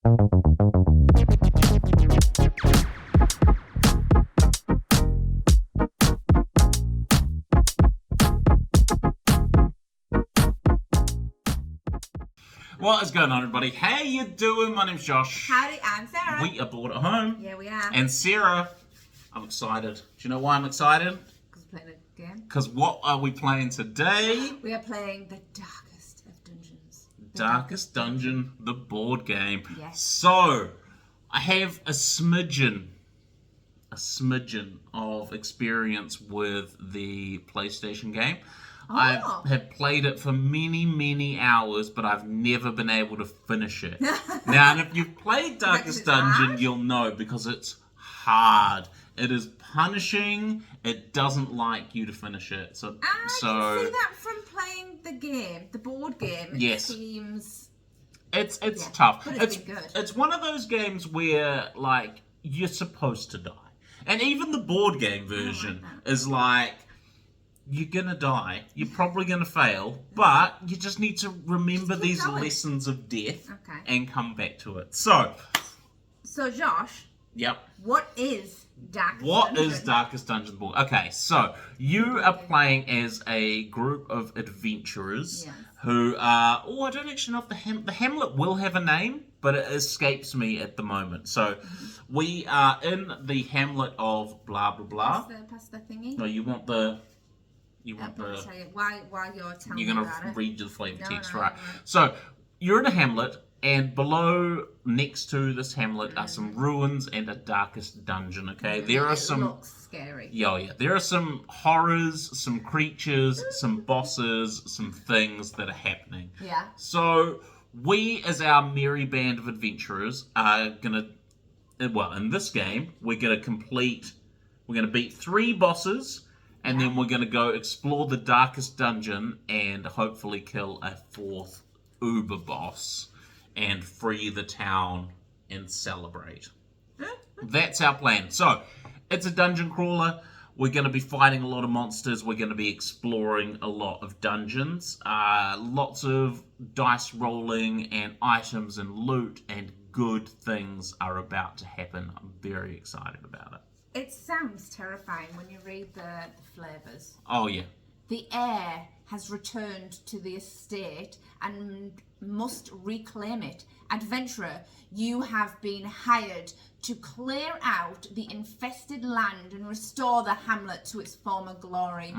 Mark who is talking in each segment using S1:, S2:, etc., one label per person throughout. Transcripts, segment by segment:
S1: What is going on, everybody? How you doing? My name's Josh.
S2: Howdy, I'm Sarah.
S1: We are bored at home.
S2: Yeah, we are.
S1: And Sarah, I'm excited. Do you know why I'm excited?
S2: Because we're playing a game.
S1: Because what are we playing today?
S2: We are playing the darkest of dungeons.
S1: Darkest Dungeon, the board game.
S2: Yes.
S1: So, I have a smidgen of experience with the PlayStation game.
S2: Oh.
S1: I have played it for many, many hours, but I've never been able to finish it. Now, and if you've played Darkest Dungeon,
S2: hard?
S1: you'll know, because it's hard. It is punishing. It doesn't like you to finish it. So
S2: I can see that from playing the game, the board game. It seems...
S1: It's tough.
S2: But it's been good.
S1: It's one of those games where, like, you're supposed to die. And even the board game version is like... You're gonna die. You're probably gonna fail, but you just need to remember these lessons of death and come back to it. So
S2: Josh.
S1: Yep.
S2: What is Darkest Dungeon?
S1: What is Darkest Dungeon board? Okay, so you are playing as a group of adventurers who are. Oh, I don't actually know if the hamlet will have a name, but it escapes me at the moment. So we are in the hamlet of blah blah blah.
S2: Pass the thingy.
S1: No, you want the. You want the.
S2: While you're telling me
S1: You're going
S2: about
S1: to
S2: it.
S1: read the flavor text,
S2: No.
S1: right? So, you're in a hamlet, and below, next to this hamlet, are some ruins and a darkest dungeon, okay? There are some...
S2: It looks scary.
S1: Yeah. There are some horrors, some creatures, some bosses, some things that are happening.
S2: Yeah.
S1: So, we, as our merry band of adventurers, are going to... Well, in this game, we're going to beat 3 bosses... And then we're going to go explore the darkest dungeon and hopefully kill a 4th uber boss and free the town and celebrate. That's our plan. So, it's a dungeon crawler. We're going to be fighting a lot of monsters. We're going to be exploring a lot of dungeons. Lots of dice rolling and items and loot and good things are about to happen. I'm very excited about it.
S2: It sounds terrifying when you read the flavours.
S1: Oh, yeah.
S2: The heir has returned to the estate and must reclaim it. Adventurer, you have been hired to clear out the infested land and restore the hamlet to its former glory.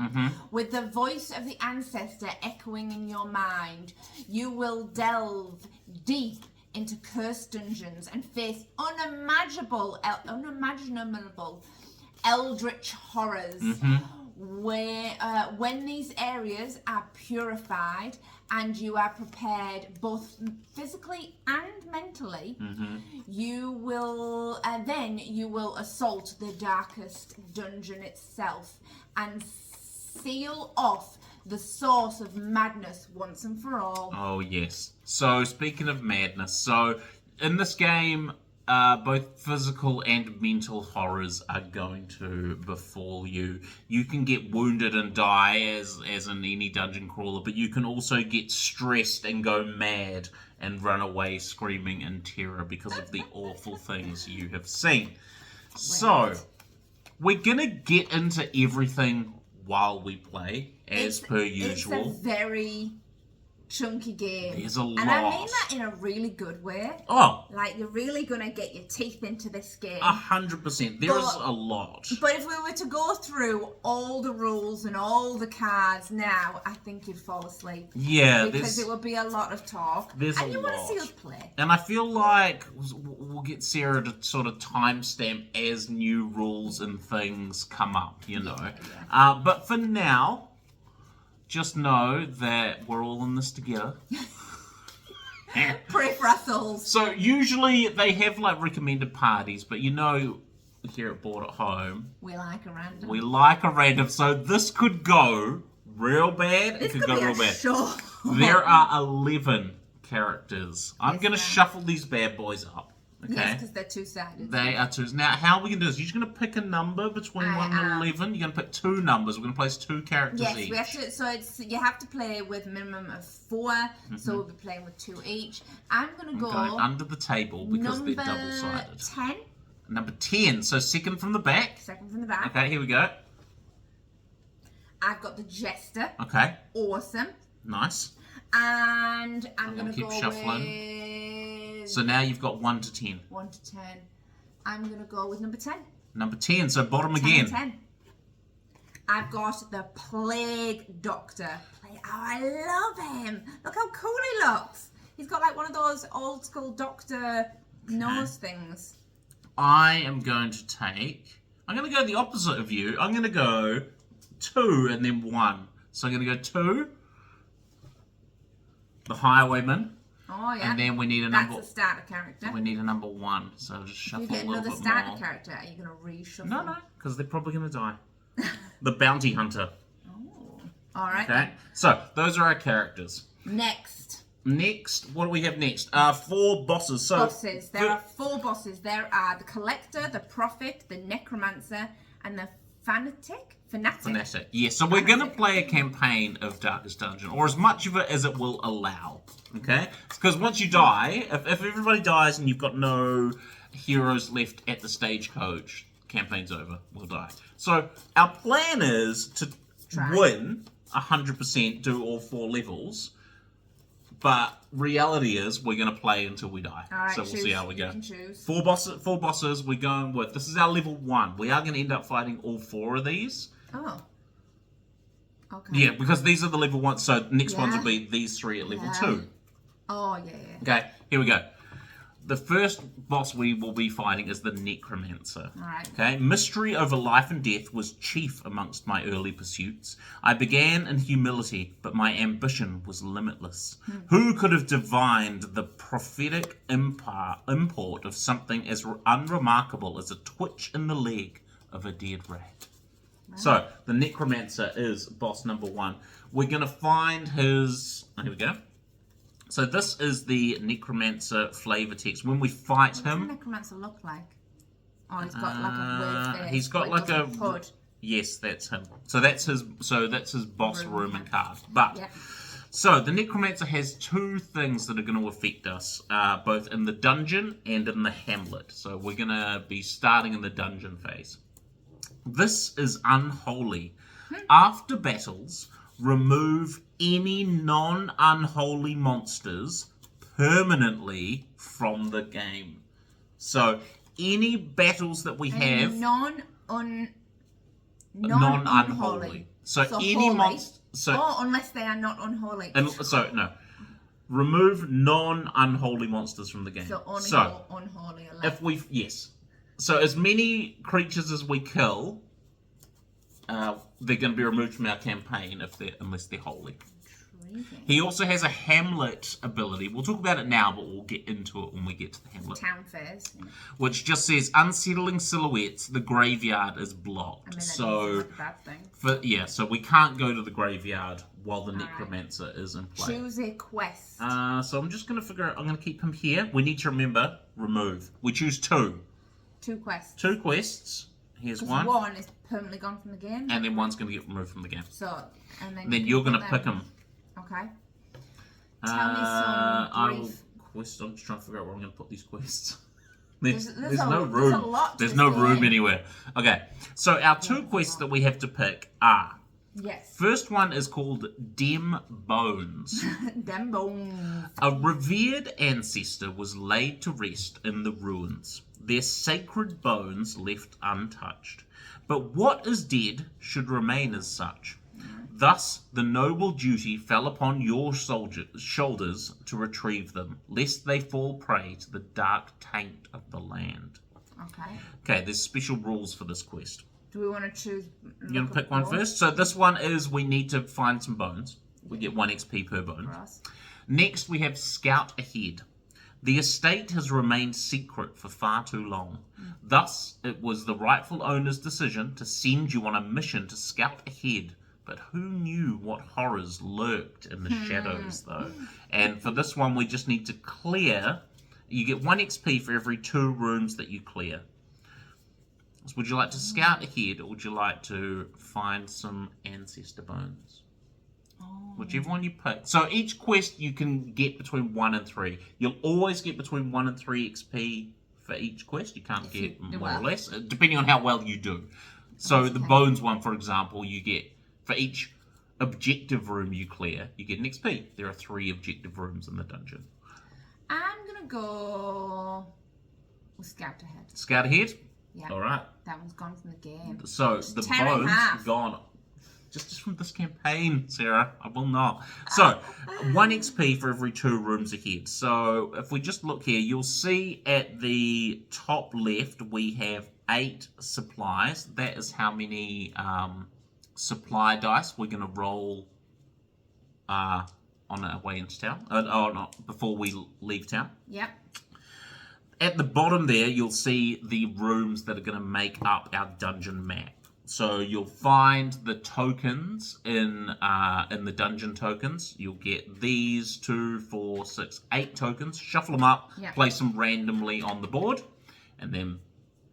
S2: With the voice of the ancestor echoing in your mind, you will delve deep into cursed dungeons and face unimaginable eldritch horrors. When these areas are purified and you are prepared both physically and mentally, you will assault the darkest dungeon itself and seal off the source of madness once and for all.
S1: Oh, yes. So, speaking of madness, so in this game, both physical and mental horrors are going to befall you. You can get wounded and die, as in any dungeon crawler, but you can also get stressed and go mad and run away screaming in terror because of the awful things you have seen. So, we're going to get into everything while we play, as per usual.
S2: It's a very chunky game.
S1: There's a lot.
S2: And I mean that in a really good way.
S1: Oh.
S2: Like, you're really going to get your teeth into this game.
S1: 100%. There is a lot.
S2: But if we were to go through all the rules and all the cards now, I think you'd fall asleep.
S1: Yeah.
S2: Because it would be a lot of talk.
S1: There's
S2: and
S1: a
S2: you
S1: lot.
S2: want to see us play.
S1: And I feel like we'll get Sarah to sort of timestamp as new rules and things come up, you know. Yeah. But for now, just know that we're all in this together.
S2: Pray for us souls.
S1: So usually they have like recommended parties, but you know, here at Weareboardathome,
S2: we like a random.
S1: We like a random. So this could go real bad.
S2: This
S1: it could go real bad.
S2: Sure.
S1: There are 11 characters. I'm going to shuffle these bad boys up. Okay.
S2: Yes, because they're two-sided.
S1: They are twos. Now, how are we going to do this? You're just going to pick a number between 1 and 11. You're going to pick 2 numbers. We're going to place 2 characters
S2: Yes,
S1: each.
S2: we have to. So you have to play with a minimum of 4. So we'll be playing with 2 each. I'm going to go
S1: going under the table because they're
S2: number
S1: double-sided.
S2: 10.
S1: Number 10. So second from the back.
S2: Second from the back.
S1: Okay, here we go.
S2: I've got the Jester.
S1: Okay,
S2: Awesome.
S1: nice.
S2: And I'm going to
S1: keep
S2: go
S1: shuffling.
S2: with...
S1: So now you've got 1 to 10.
S2: 1 to 10. I'm going to go with number 10.
S1: Number 10, so bottom
S2: 10
S1: again.
S2: and 10. I've got the Plague Doctor. Oh, I love him. Look how cool he looks. He's got like one of those old school doctor nose things.
S1: I am going to take... I'm going to go the opposite of you. I'm going to go 2 and then 1. So I'm going to go 2. The Highwayman.
S2: Oh, yeah.
S1: And then we need a number...
S2: That's a starter character.
S1: We need a number 1. So I'll just
S2: If
S1: shuffle
S2: you get
S1: a little
S2: another
S1: bit
S2: starter
S1: more.
S2: character, are you going to reshuffle?
S1: No, because they're probably going to die. The Bounty Hunter.
S2: Oh. All right.
S1: Okay, so those are our characters.
S2: Next.
S1: Next, what do we have next? 4 bosses. So
S2: Bosses. There are 4 bosses. There are the Collector, the Prophet, the Necromancer, and the Fanatic.
S1: Fanatic. Yes, so we're going to play a campaign of Darkest Dungeon, or as much of it as it will allow. Okay? Because once you die, if everybody dies and you've got no heroes left at the stagecoach, campaign's over. We'll die. So our plan is to win 100%, do all 4 levels. But reality is we're going to play until we die.
S2: All right,
S1: so we'll see how we go.
S2: You can choose.
S1: 4 bosses we're going with. This is our level 1. We are going to end up fighting all 4 of these.
S2: Oh. Okay.
S1: Yeah, because these are the level 1. So next ones will be these 3 at level 2.
S2: Oh, yeah.
S1: Okay, here we go. The first boss we will be fighting is the Necromancer.
S2: Alright.
S1: Okay, mystery over life and death was chief amongst my early pursuits. I began in humility, but my ambition was limitless. Who could have divined the prophetic import of something as unremarkable as a twitch in the leg of a dead rat? Wow. So, the Necromancer is boss number 1. We're going to find his... Oh, here we go. So this is the Necromancer flavor text. When we fight him...
S2: What does the Necromancer look like? Oh, he's got like a weird face.
S1: He's got like a
S2: hood.
S1: Yes, that's him. So that's his boss room and card. But
S2: yeah.
S1: So the Necromancer has 2 things that are going to affect us, both in the dungeon and in the hamlet. So we're going to be starting in the dungeon phase. This is unholy. After battles, remove any non-unholy monsters permanently from the game. So any battles that we have non-unholy. So any monster. So
S2: unless they are not unholy.
S1: Remove non-unholy monsters from the game.
S2: So unholy.
S1: So as many creatures as we kill, they're going to be removed from our campaign unless they're holy. Intriguing. He also has a Hamlet ability. We'll talk about it now, but we'll get into it when we get to the Hamlet.
S2: Town fairs. Yeah.
S1: Which just says, unsettling silhouettes, the graveyard is blocked.
S2: I mean,
S1: so,
S2: that's a bad thing.
S1: So we can't go to the graveyard while the Necromancer is in play.
S2: Choose a quest.
S1: So I'm just going to figure out, I'm going to keep him here. We need to remember, remove. We choose 2.
S2: 2 quests.
S1: 2 quests. Here's one.
S2: One is permanently gone from the game.
S1: And then one's going to get removed from the game.
S2: So, and
S1: then you're going to pick them.
S2: Okay. Tell me some brief...
S1: I'm just trying to figure out where I'm going to put these quests. There's
S2: no
S1: room. There's no room anywhere. Okay. So our 2 quests that we have to pick are...
S2: Yes.
S1: First one is called Dem Bones.
S2: Dem Bones.
S1: A revered ancestor was laid to rest in the ruins, their sacred bones left untouched. But what is dead should remain as such. Thus, the noble duty fell upon your shoulders to retrieve them, lest they fall prey to the dark taint of the land. Okay, there's special rules for this quest.
S2: Do we want to choose...
S1: You're going to pick one first? So this one is we need to find some bones. We get 1 XP per bone. Next, we have Scout Ahead. The estate has remained secret for far too long. Thus, it was the rightful owner's decision to send you on a mission to scout ahead. But who knew what horrors lurked in the shadows, though? And for this one, we just need to clear You get 1 XP for every 2 rooms that you clear. So would you like to scout ahead, or would you like to find some ancestor bones? Whichever one you pick. So each quest you can get between 1 and 3. You'll always get between 1 and 3 XP for each quest. You can't get more or less, depending on how well you do. So the bones one, for example, you get for each objective room you clear, you get an XP. There are 3 objective rooms in the dungeon.
S2: I'm gonna go with scout ahead.
S1: Scout ahead?
S2: Yeah.
S1: Alright.
S2: That one's gone from the game.
S1: So the
S2: 10 and a
S1: bones
S2: half.
S1: gone. Just from this campaign, Sarah. I will not. So, 1 XP for every 2 rooms ahead. So, if we just look here, you'll see at the top left we have 8 supplies. That is how many supply dice we're going to roll on our way into town. Before we leave town.
S2: Yep.
S1: At the bottom there, you'll see the rooms that are going to make up our dungeon map. So you'll find the tokens in the dungeon tokens. You'll get these 2, 4, 6, 8 tokens. Shuffle them up, place them randomly on the board, and then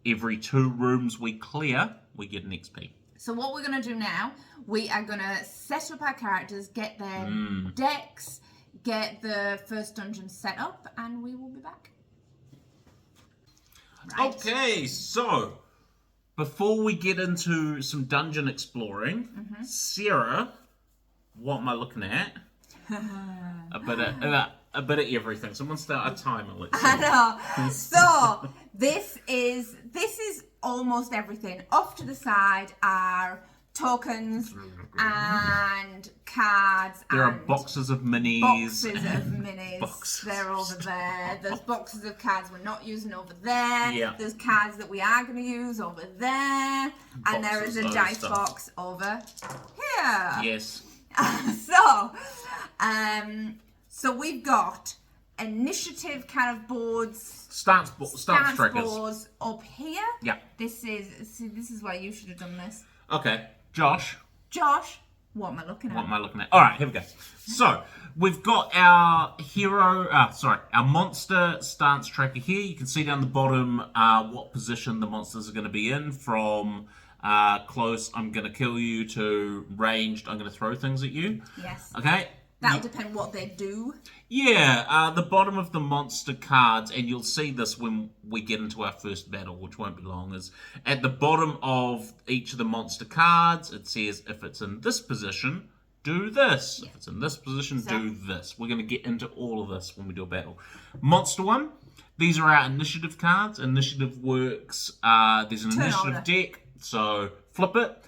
S1: every 2 rooms we clear, we get an XP.
S2: So what we're going to do now, we are going to set up our characters, get their decks, get the first dungeon set up, and we will be back. Right.
S1: Okay, so before we get into some dungeon exploring, Sarah, what am I looking at? a bit of everything. Someone start a timer. Let's see.
S2: I know. So this is almost everything. Off to the side are tokens and cards.
S1: There are
S2: and
S1: boxes of minis.
S2: Boxes of minis.
S1: Boxes.
S2: They're over there. There's boxes of cards we're not using over there.
S1: Yeah.
S2: There's cards that we are going to use over there. And there is a dice box over here.
S1: Yes.
S2: So we've got initiative kind of boards.
S1: Stance trackers.
S2: Boards up here.
S1: Yeah.
S2: This is where you should have done this.
S1: Okay, Josh,
S2: what am I looking at?
S1: All right, here we go. So we've got our our monster stance tracker here. You can see down the bottom what position the monsters are going to be in, from close, I'm going to kill you, to ranged, I'm going to throw things at you.
S2: Yes.
S1: Okay.
S2: That'll depend what they do.
S1: Yeah, the bottom of the monster cards, and you'll see this when we get into our first battle, which won't be long, is at the bottom of each of the monster cards, it says if it's in this position, do this. If it's in this position, do this. We're going to get into all of this when we do a battle. Monster one, these are our initiative cards. Initiative works, there's an initiative deck, so flip it.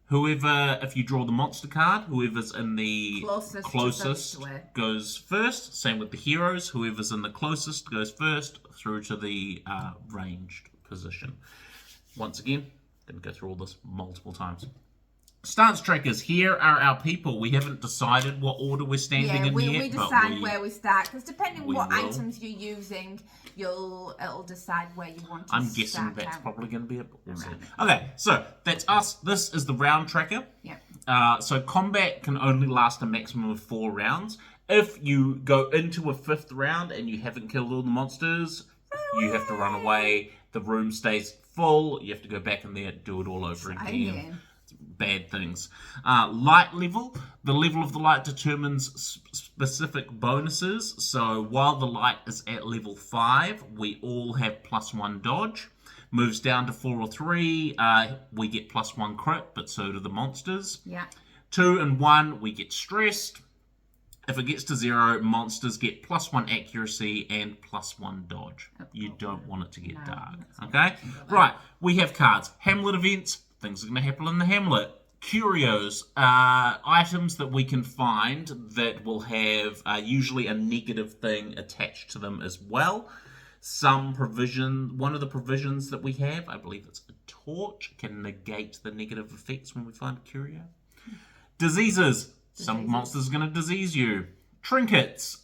S1: Whoever, if you draw the monster card, whoever's in the closest goes first. Same with the heroes. Whoever's in the closest goes first through to the ranged position. Once again, going to go through all this multiple times. Stance trackers, here are our people. We haven't decided what order we're standing in yet.
S2: We decide where we start, because depending on what items you're using, it'll decide where you want to start.
S1: I'm guessing that's probably going to be it, but we'll see. Okay, so that's us. This is the round tracker.
S2: Yeah.
S1: So combat can only last a maximum of 4 rounds. If you go into a 5th round and you haven't killed all the monsters, you have to run away. The room stays full. You have to go back in there, do it all over again. Bad things. Light level. The level of the light determines specific bonuses. So while the light is at level 5, we all have +1 dodge. Moves down to 4 or 3, we get +1 crit, but so do the monsters.
S2: Yeah.
S1: 2 and 1, we get stressed. If it gets to 0, monsters get +1 accuracy and +1 dodge. You don't want it to get dark. Okay? Right, we have cards. Hamlet events. Things are going to happen in the hamlet. Curios, items that we can find that will have usually a negative thing attached to them as well. One of the provisions that we have, I believe it's a torch, can negate the negative effects when we find a curio. Diseases. Some monsters are going to disease you. Trinkets,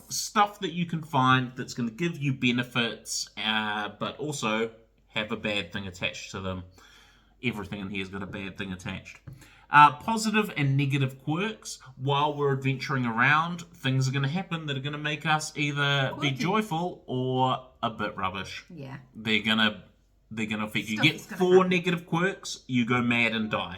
S1: stuff that you can find that's going to give you benefits, but also have a bad thing attached to them. Everything in here has got a bad thing attached. Positive and negative quirks. While we're adventuring around, things are going to happen that are going to make us either be joyful or a bit rubbish.
S2: Yeah.
S1: They're gonna affect you.
S2: Stuff
S1: Get
S2: is gonna
S1: 4
S2: happen.
S1: negative quirks, you go mad and die.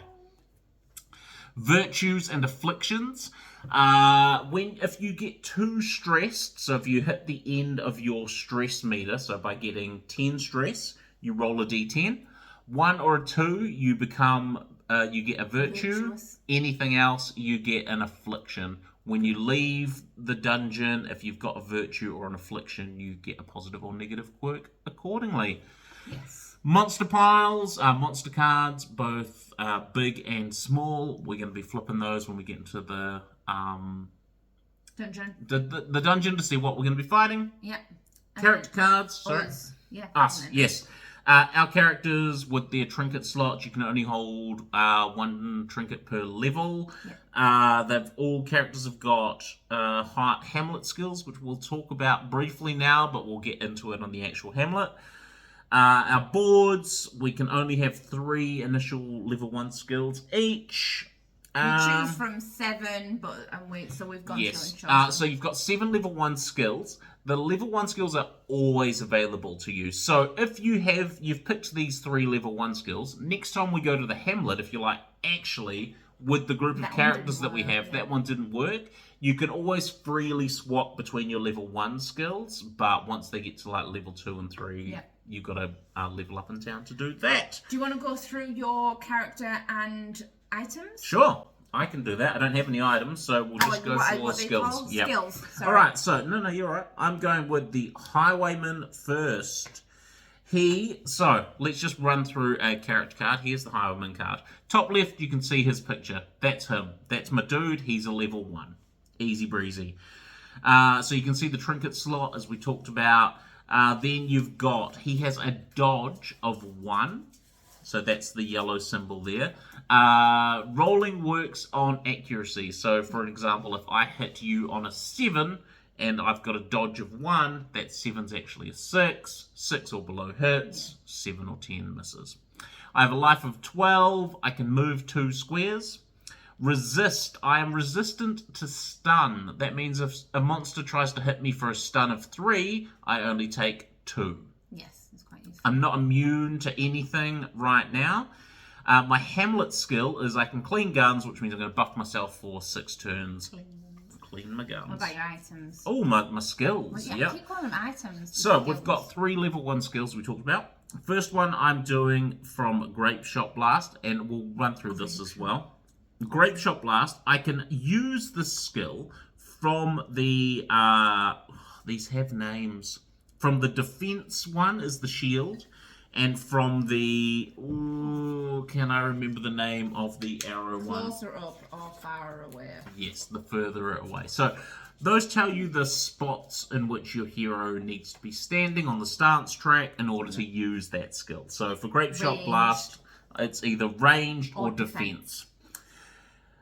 S1: Virtues and afflictions. If you get too stressed, so if you hit the end of your stress meter, so by getting 10 stress, you roll a d10. 1 or a 2, you become you get a virtue.
S2: Virtuous.
S1: Anything else, you get an affliction. When you leave the dungeon, if you've got a virtue or an affliction, you get a positive or negative quirk accordingly.
S2: Yes.
S1: Monster piles, monster cards, both big and small. We're going to be flipping those when we get into the
S2: Dungeon.
S1: the dungeon to see what we're going to be fighting.
S2: Yeah.
S1: Character cards. Sorry.
S2: Us. Yeah.
S1: Us, yes. Our characters with their trinket slots, you can only hold 1 trinket per level. Yep. All characters have got Hamlet skills, which we'll talk about briefly now, but we'll get into it on the actual Hamlet. Our boards, we can only have 3 initial level 1 skills each.
S2: We choose from 7, so we've gone through and chosen.
S1: So you've got 7 level 1 skills. The level 1 skills are always available to you. So if you've picked these 3 level 1 skills, next time we go to the Hamlet, if you're like, actually, with the group of characters that we have, that one didn't work, you can always freely swap between your level 1 skills, but once they get to like level 2 and 3, you've got to level up in town to do that.
S2: Do you want to go through your character and items?
S1: Sure. I can do that. I don't have any items, so we'll just go for skills.
S2: Yep. Skills. Sorry.
S1: All right. So no, you're right. I'm going with the Highwayman first. So let's just run through a character card. Here's the Highwayman card. Top left, you can see his picture. That's him. That's my dude. He's a level 1. Easy breezy. So you can see the trinket slot as we talked about. Then he has a dodge of 1. So that's the yellow symbol there. Rolling works on accuracy. So, for example, if I hit you on a 7 and I've got a dodge of 1, that 7's actually a 6. 6 or below hits, 7 or 10 misses. I have a life of 12. I can move 2 squares. Resist. I am resistant to stun. That means if a monster tries to hit me for a stun of 3, I only take 2.
S2: Yes, it's quite useful.
S1: I'm not immune to anything right now. My Hamlet skill is I can clean guns, which means I'm going to buff myself for 6 turns. Clean my guns.
S2: What about your items?
S1: Oh, my skills.
S2: Well, yeah, keep calling them items.
S1: So we've got 3 level 1 skills we talked about. First one I'm doing from Grape Shot Blast, and we'll run through this as well. Grape Shot Blast, I can use this skill from the... these have names. From the defense one is the shield. And from the... can I remember the name of the arrow one?
S2: Closer up or far away.
S1: Yes, the further away. So those tell you the spots in which your hero needs to be standing on the stance track in order to use that skill. So for Grape Shot Blast, it's either ranged or defense.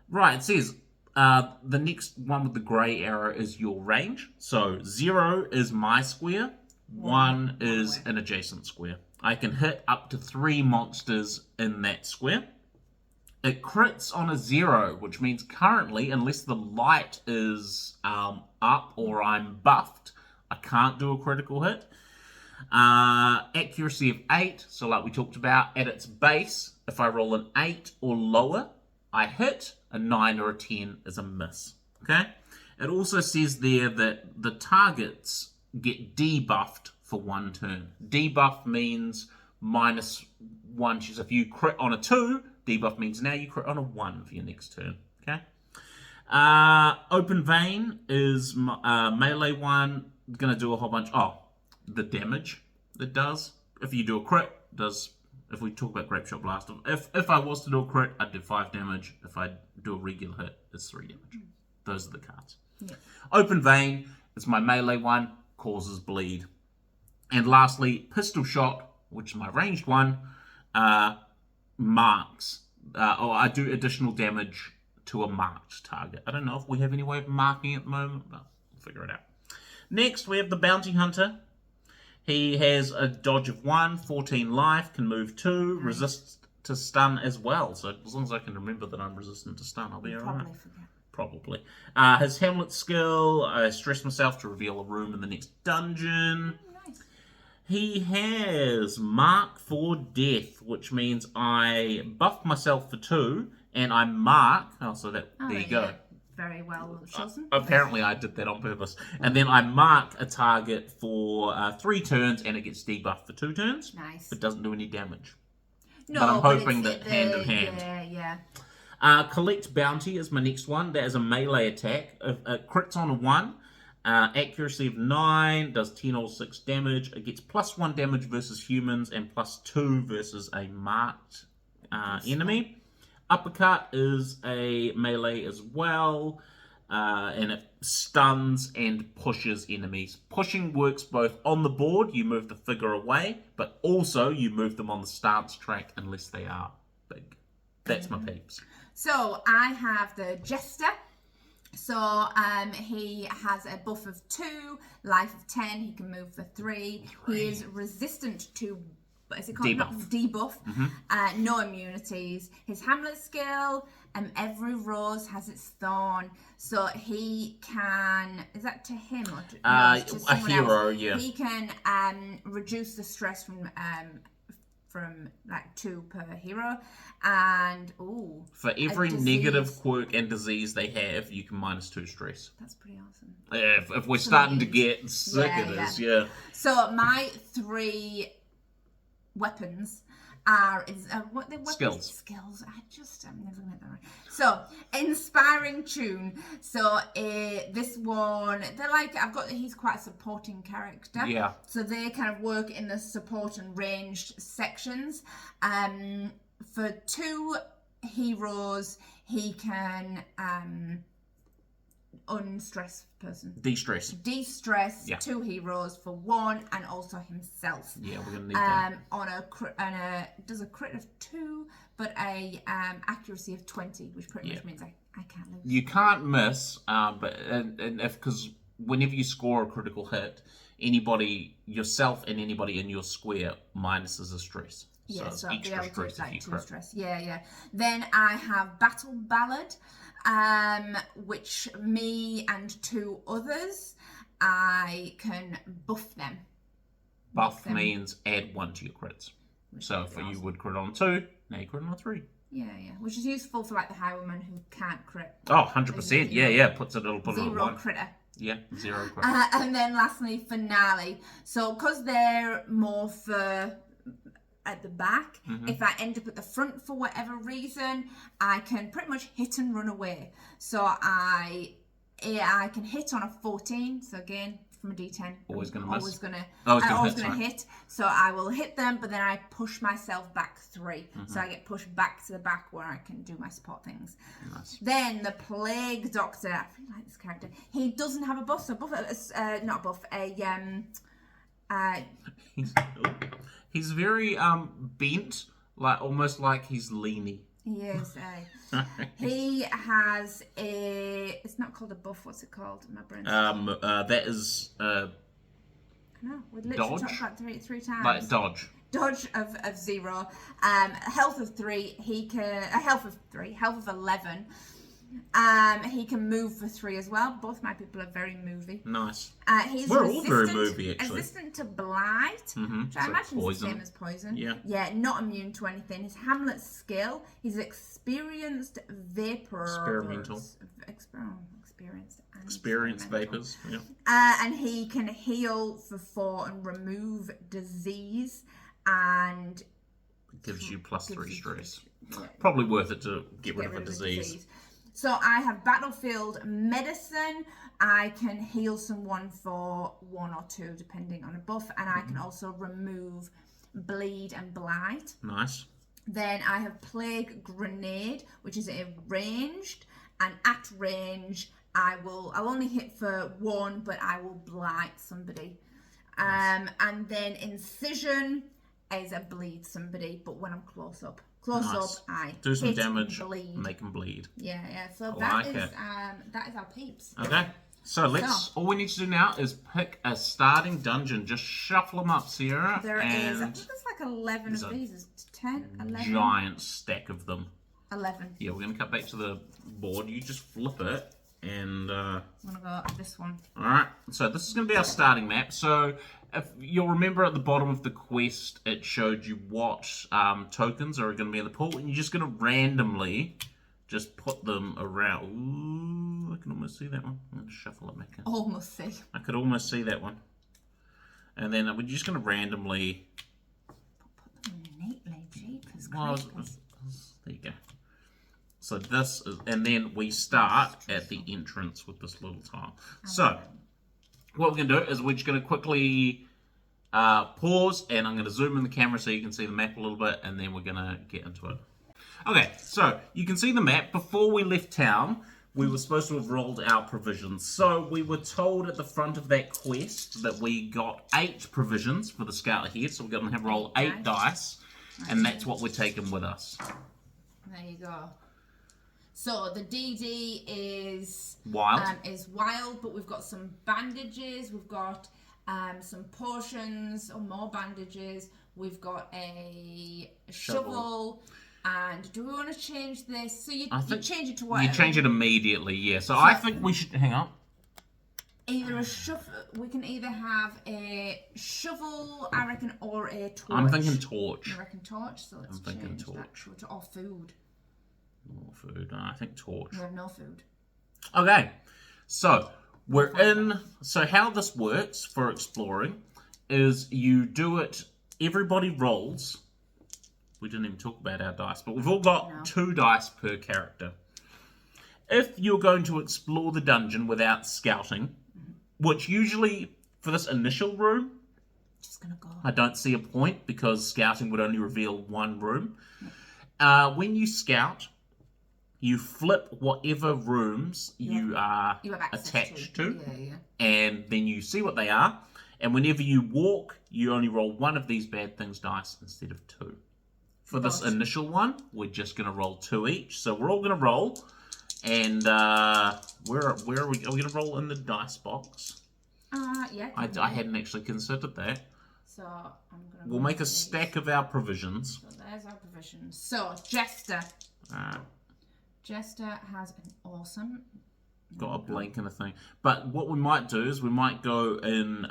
S1: Right, it says the next one with the grey arrow is your range. So 0 is my square, 1 is an adjacent square. I can hit up to 3 monsters in that square. It crits on a 0, which means currently, unless the light is up or I'm buffed, I can't do a critical hit. Accuracy of 8, so like we talked about, at its base, if I roll an 8 or lower, I hit. A 9 or a 10 is a miss. Okay? It also says there that the targets get debuffed for 1 turn. Debuff means -1. So if you crit on a 2, debuff means now you crit on a 1 for your next turn. Okay. Open Vein is melee one. Going to do a whole bunch. The damage it does. If you do a crit, does. If we talk about Grape Shot Blast, if I was to do a crit, I'd do 5 damage. If I do a regular hit, it's 3 damage. Those are the cards. Yeah. Open Vein is my melee one. Causes bleed. And lastly, Pistol Shot, which is my ranged one, marks. I do additional damage to a marked target. I don't know if we have any way of marking at the moment, but we'll figure it out. Next, we have the Bounty Hunter. He has a dodge of 1, 14 life, can move 2, resist to stun as well. So as long as I can remember that I'm resistant to stun, I'll be alright.
S2: Probably forget.
S1: Probably. His Hamlet skill, I stress myself to reveal a room in the next dungeon.
S2: Oh, nice.
S1: He has Mark for Death, which means I buff myself for 2, and I mark... Oh, so there you go.
S2: Very well chosen.
S1: Apparently I did that on purpose. And then I mark a target for 3 turns, and it gets debuffed for 2 turns.
S2: Nice.
S1: It doesn't do any damage.
S2: No,
S1: but I'm hoping
S2: it's
S1: that hand in hand.
S2: Yeah.
S1: Collect Bounty is my next one. That is a melee attack. Crits on a 1. Accuracy of 9. Does 10 or 6 damage. It gets +1 damage versus humans and +2 versus a marked enemy. Uppercut is a melee as well. And it stuns and pushes enemies. Pushing works both on the board, you move the figure away, but also you move them on the stance track unless they are big. That's my peeps.
S2: So I have the Jester. So he has a buff of 2, life of 10. He can move for 3. He is resistant to, what is it called? Debuff. No immunities. His Hamlet skill, every rose has its thorn. So he can, is that to him or to, no, to
S1: a hero,
S2: else.
S1: yeah.
S2: He can reduce the stress from like 2 per hero, and
S1: for every negative quirk and disease they have, you can -2 stress.
S2: That's pretty awesome.
S1: If we're starting to get sick of this, yeah.
S2: So my 3 weapons are what the weapons? Skills. I'm never gonna get that right. So inspiring tune. So this one, they're like, he's quite a supporting character.
S1: Yeah.
S2: So they kind of work in the support and ranged sections. For 2 heroes, he can unstress person.
S1: De-stress.
S2: 2 heroes for 1, and also himself.
S1: Yeah, we're gonna need that.
S2: Does a crit of 2, but a accuracy of 20, which pretty much means I can't lose.
S1: You can't miss, because whenever you score a critical hit, anybody, yourself and anybody in your square minuses a stress.
S2: Yeah, so
S1: it's extra stress if you crit.
S2: Stress. Yeah. Then I have Battle Ballad, which me and 2 others, I can buff them.
S1: Buff means add 1 to your crits. So if you would crit on 2, now you crit on 3.
S2: Yeah. Which is useful for like the highwayman who can't crit.
S1: Oh, 100%. Yeah. Put it on
S2: 0
S1: 1.
S2: critter.
S1: Yeah, 0 crit.
S2: And then lastly, Finale. So because they're more for at the back, if I end up at the front for whatever reason, I can pretty much hit and run away. So I can hit on a 14. So again, from a D10,
S1: always going to miss.
S2: Always going to hit. So I will hit them, but then I push myself back 3. So I get pushed back to the back where I can do my support things.
S1: Nice.
S2: Then the Plague Doctor. I really like this character. He doesn't have a buff. So not a buff.
S1: He's very bent, almost like he's leany.
S2: He is. He has a. It's not called a buff. What's it called? My brain's.
S1: That is.
S2: I know. We literally talked about three times.
S1: Like dodge.
S2: Dodge of 0. Health of 3. He can. Health of 3. Health of 11. He can move for 3 as well. Both my people are very movie.
S1: Nice.
S2: We're
S1: all very movie, actually.
S2: Resistant to blight, which I imagine is the same as poison. Yeah, not immune to anything. His Hamlet skill, he's experienced vapor.
S1: Experienced vapors. Yeah.
S2: And he can heal for 4 and remove disease, and
S1: gives you +3 stress. Probably worth it to get rid of a disease.
S2: So I have Battlefield Medicine. I can heal someone for 1 or 2, depending on a buff, and I can also remove bleed and blight.
S1: Nice.
S2: Then I have Plague Grenade, which is a ranged, and at range I'll only hit for 1, but I will blight somebody. Nice. And then Incision is a bleed somebody, but when I'm close up. I
S1: do some damage,
S2: bleed.
S1: make them bleed.
S2: Yeah. So that is our peeps.
S1: Okay. So all we need to do now is pick a starting dungeon. Just shuffle them up, Sierra.
S2: There is, I think there's like 11 of these. Is it 10, 11?
S1: Giant stack of them.
S2: 11.
S1: Yeah, we're going to cut back to the board. You just flip it and...
S2: I'm going to go this one.
S1: Alright, so this is going to be our starting map. So if you'll remember at the bottom of the quest, it showed you what tokens are going to be in the pool. And you're just going to randomly just put them around. Ooh, I can almost see that one. I'm going to shuffle it back in.
S2: Almost see.
S1: I could almost see that one. And then we're just going to randomly...
S2: Put them neatly, jeepers.
S1: Well, there you go. So this is, and then we start at the entrance with this little tile. So what we're going to do is we're just going to quickly pause, and I'm going to zoom in the camera so you can see the map a little bit, and then we're going to get into it. Okay, so you can see the map. Before we left town, we were supposed to have rolled our provisions. So we were told at the front of that quest that we got 8 provisions for the scout ahead. So we're going to have roll 8 dice, and that's what we're taking with us.
S2: There you go. So the DD is
S1: wild,
S2: but we've got some bandages. We've got some potions or more bandages. We've got a shovel. And do we want to change this? So you change it to what?
S1: You change it immediately, yeah. So I think we should hang on.
S2: Either a shovel. We can either have a shovel, I reckon, or a torch.
S1: I'm thinking torch.
S2: You reckon torch? So let's change torch. That or food.
S1: More food. No, I think torch.
S2: We have no food.
S1: Okay, so we're in. So how this works for exploring is you do it. Everybody rolls. We didn't even talk about our dice, but we've all got 2 dice per character. If you're going to explore the dungeon without scouting, which usually for this initial room,
S2: just gonna go.
S1: I don't see a point because scouting would only reveal 1 room. When you scout, you flip whatever rooms you are attached to, and then you see what they are. And whenever you walk, you only roll 1 of these bad things dice instead of 2. For this initial one, we're just going to roll 2 each. So we're all going to roll. And where are we? Are we going to roll in the dice box?
S2: Yeah.
S1: I hadn't actually considered that.
S2: So I'm going to...
S1: We'll make a stack of our provisions.
S2: So there's our provisions. So, Jester.
S1: Alright.
S2: Jester has an awesome...
S1: Got a blank and a thing. But what we might do is we might go in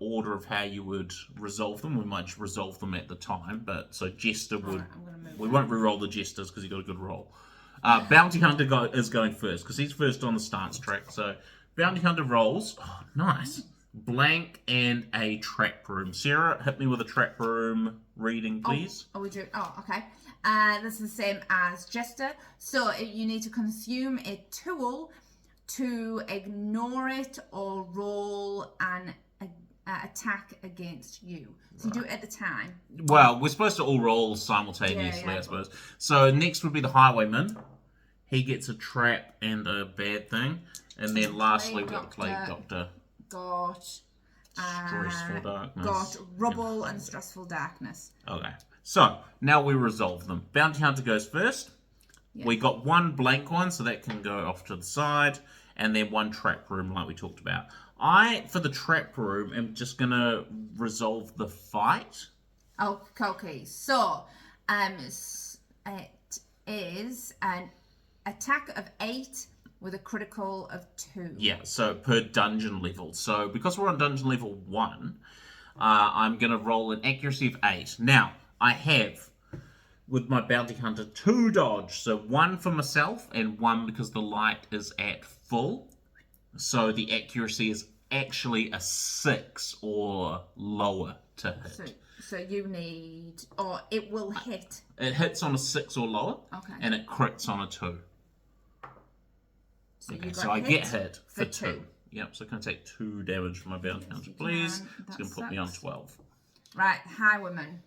S1: order of how you would resolve them. We might just resolve them at the time. But so Jester would... we won't re-roll the Jesters because he got a good roll. Bounty Hunter is going first because he's first on the stance track. So Bounty Hunter rolls. Oh, nice. Blank and a trap room. Sarah, hit me with a trap room reading, please.
S2: Oh, we do. Oh, okay. This is the same as Jester. So you need to consume a tool to ignore it or roll an attack against you. So you do it at the time.
S1: Well, we're supposed to all roll simultaneously, I suppose. So next would be the Highwayman. He gets a trap and a bad thing. And then lastly, we've got the Plague Doctor.
S2: Got
S1: Stressful Darkness.
S2: Got Rubble and Stressful Darkness.
S1: Okay. So, now we resolve them. Bounty Hunter goes first. Yeah. We got 1 blank one, so that can go off to the side. And then 1 trap room, like we talked about. For the trap room, am just going to resolve the fight.
S2: Okay. So, it is an attack of 8 with a critical of 2.
S1: Yeah, so per dungeon level. So, because we're on dungeon level 1, I'm going to roll an accuracy of 8. Now, I have, with my Bounty Hunter, 2 dodge. So 1 for myself and 1 because the light is at full. So the accuracy is actually a 6 or lower to hit.
S2: So you need... Or it will hit.
S1: It hits on a 6 or lower.
S2: Okay.
S1: And it crits on a 2. So I get hit for 2. Yep, so can I take 2 damage from my Bounty Hunter, please? It's going to put me on 12.
S2: Right, Highwayman.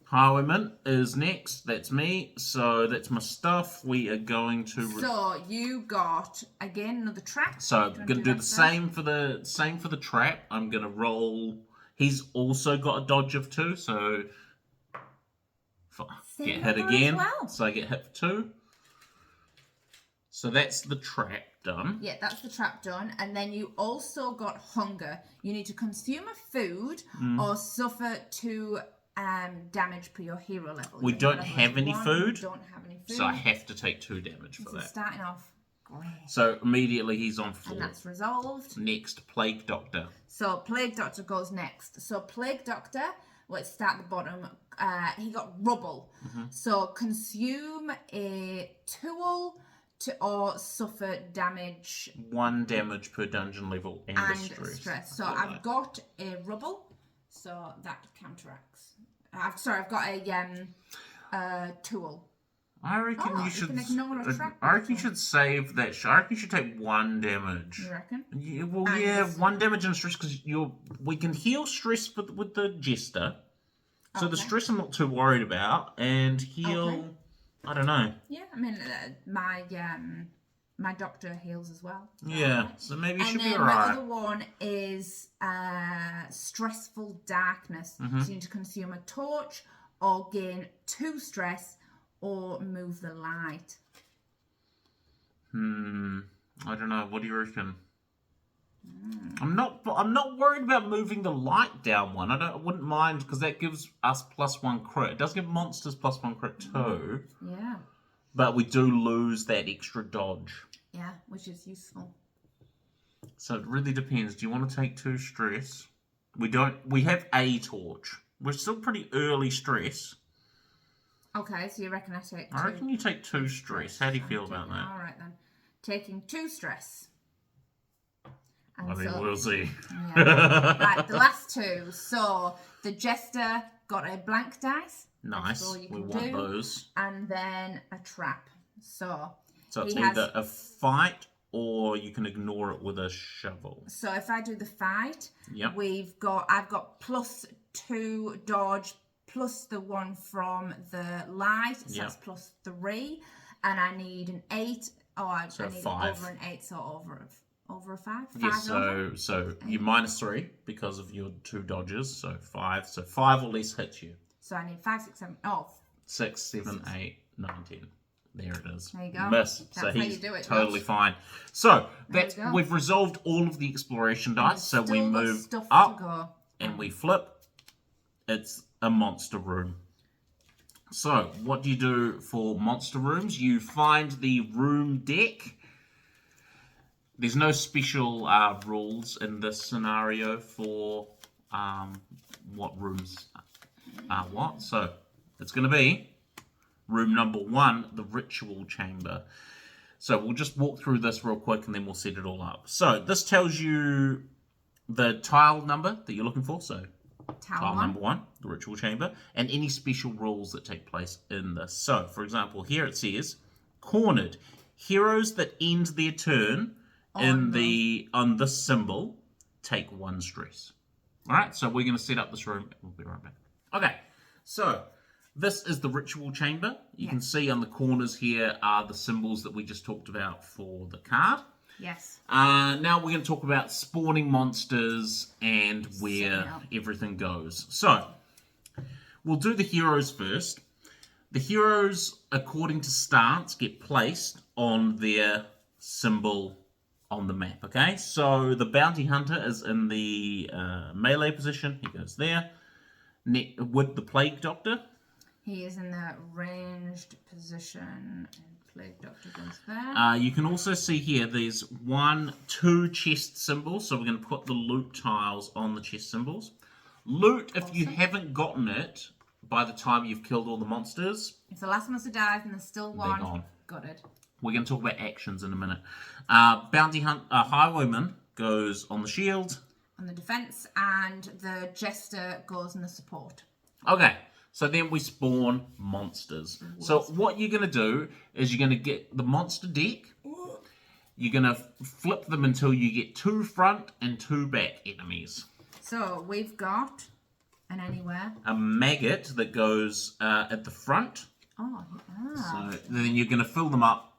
S1: Highwayman is next. That's me. So that's my stuff. We are going to...
S2: So you got, again, another trap.
S1: So I'm going to do the same for the trap. I'm going to roll... He's also got a dodge of 2, so... Get hit again. So I get hit for 2. So that's the trap done.
S2: Yeah, that's the trap done. And then you also got hunger. You need to consume a food or suffer 2 damage per your hero level.
S1: We
S2: Your
S1: don't
S2: hero level
S1: have
S2: is
S1: any
S2: 1,
S1: food.
S2: You don't have any food.
S1: So I have to take 2 damage for
S2: So
S1: that.
S2: starting off, great.
S1: So immediately he's on 4.
S2: And that's resolved.
S1: Next, Plague Doctor.
S2: So Plague Doctor goes next. So Plague Doctor, let's start at the bottom. He got rubble. So consume a tool or suffer damage
S1: 1 damage per dungeon level and a stress.
S2: So I've got a rubble, so that counteracts. I've got a tool.
S1: I reckon you
S2: you
S1: should.
S2: can ignore a trap.
S1: I reckon you should save that. I reckon you should take 1 damage.
S2: You reckon?
S1: Yeah, well,
S2: And
S1: yeah,
S2: this-
S1: 1 damage and stress because we can heal stress with the jester. So the
S2: Okay.
S1: stress I'm not too worried about, and heal.
S2: Okay.
S1: I don't know.
S2: Yeah, I mean my doctor heals as well.
S1: Yeah, so maybe you
S2: And
S1: should be
S2: then
S1: alright.
S2: my other one is stressful darkness. So you need to consume a torch or gain 2 stress or move the light.
S1: I don't know. What do you reckon? I'm not worried about moving the light down 1. I wouldn't mind because that gives us +1 crit. It does give monsters +1 crit too,
S2: Yeah.
S1: but we do lose that extra dodge.
S2: Yeah, which is useful.
S1: So it really depends. Do you want to take 2 stress? We have a torch. We're still pretty early stress.
S2: Okay, so you reckon I take 2?
S1: I reckon you take 2 stress. How do you feel about that?
S2: All right then. Taking 2 stress. And
S1: I mean, we'll see.
S2: Yeah. Right, the last 2. So the jester got a blank dice.
S1: Nice.
S2: That's all you
S1: We
S2: can
S1: want
S2: do.
S1: those.
S2: And then a trap. So
S1: So it's
S2: he has-
S1: either a fight or you can ignore it with a shovel.
S2: So if I do the fight,
S1: Yep.
S2: I've got +2 dodge plus the 1 from the light, so
S1: Yep.
S2: that's +3, and I need an 8. I need
S1: 5.
S2: over an 8, so over a 5.
S1: Yes, so you -3 because of your 2 dodges, so 5. So 5 or less hits you.
S2: So I need 5, 6, 7. Oh,
S1: 6, 7, 8, 9, 10. There it is.
S2: There you go.
S1: Miss.
S2: That's
S1: So
S2: how
S1: he's
S2: you do it,
S1: totally
S2: Josh.
S1: fine. So
S2: There we go.
S1: we've resolved all of the exploration dice. So we
S2: still got
S1: move
S2: stuff
S1: up
S2: to go.
S1: and we flip. It's a monster room. So what do you do for monster rooms? You find the room deck. There's no special rules in this scenario for what rooms are what. So it's going to be room number 1, the ritual chamber. So we'll just walk through this real quick and then we'll set it all up. So this tells you the tile number that you're looking for. So tile number 1, the ritual chamber, and any special rules that take place in this. So, for example, here it says, cornered. Heroes that end their turn on this symbol take 1 stress. All right, so we're going to set up this room. We'll be right back. Okay, so this is the ritual chamber. You can see on the corners here are the symbols that we just talked about for the card.
S2: Yes.
S1: Now we're going to talk about spawning monsters and where everything goes. So, we'll do the heroes first. The heroes, according to stance, get placed on their symbol on the map, okay? So, the bounty hunter is in the melee position. He goes there. With the plague doctor.
S2: He is in the ranged position, and Plague Doctor goes there.
S1: You can also see here there's 2 chest symbols, so we're going to put the loot tiles on the chest symbols. Loot, if you haven't gotten it by the time you've killed all the monsters,
S2: If the last monster dies and there's still one,
S1: they're gone.
S2: got it.
S1: We're going to talk about actions in a minute. Bounty Highwayman goes on the shield.
S2: On the defense, and the Jester goes in the support.
S1: Okay, so then we spawn monsters. So what you're going to do is you're going to get the monster deck. You're going to flip them until you get 2 front and 2 back enemies.
S2: So we've got an anywhere.
S1: A maggot that goes at the front. So then you're going to fill them up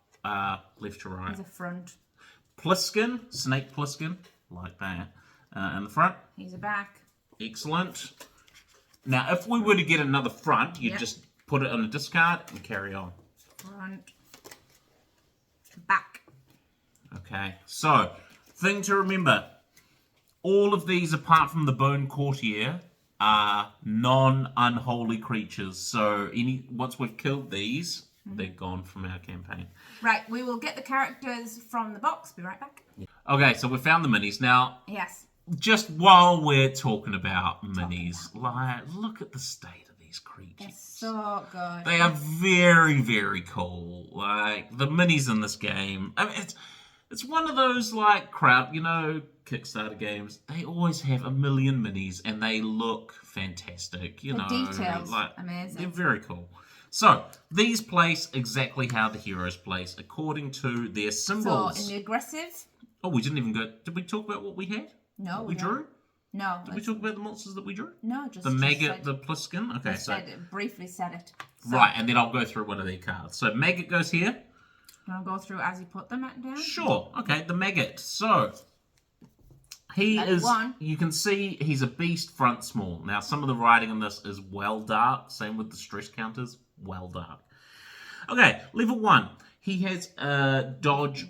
S1: left to right.
S2: There's a front.
S1: Pliskin, snake Pliskin, like that, in the front.
S2: He's a back.
S1: Excellent. Now, if we were to get another front, you'd just put it on a discard and carry on.
S2: Front. back.
S1: Okay, so thing to remember, all of these apart from the Bone Courtier are non-unholy creatures. So once we've killed these, they're gone from our campaign.
S2: Right, we will get the characters from the box. Be right back.
S1: Okay, so we found the minis. Now,
S2: Yes.
S1: just while we're talking about minis, like, look at the state of these creatures.
S2: They're so good.
S1: They are very, very cool. Like, the minis in this game, I mean, it's one of those, like, Kickstarter games. They always have a million minis, and they look fantastic.
S2: The details, like, amazing.
S1: They're very cool. So, these place exactly how the heroes place, according to their symbols.
S2: So, in the aggressive...
S1: Oh, we didn't even go... Did we talk about what we had?
S2: No.
S1: What we drew?
S2: No.
S1: Did we talk about the monsters that we drew?
S2: No, just...
S1: The maggot, the pliskin? Okay, so...
S2: briefly said it. So,
S1: right, and then I'll go through one of their cards. So, maggot goes here.
S2: You want to go through as you put them down?
S1: Sure. Okay, the maggot. So... He is, you can see he's a beast front small. Now, some of the writing in this is well dark. Same with the stress counters, well dark. Okay, level 1. He has a dodge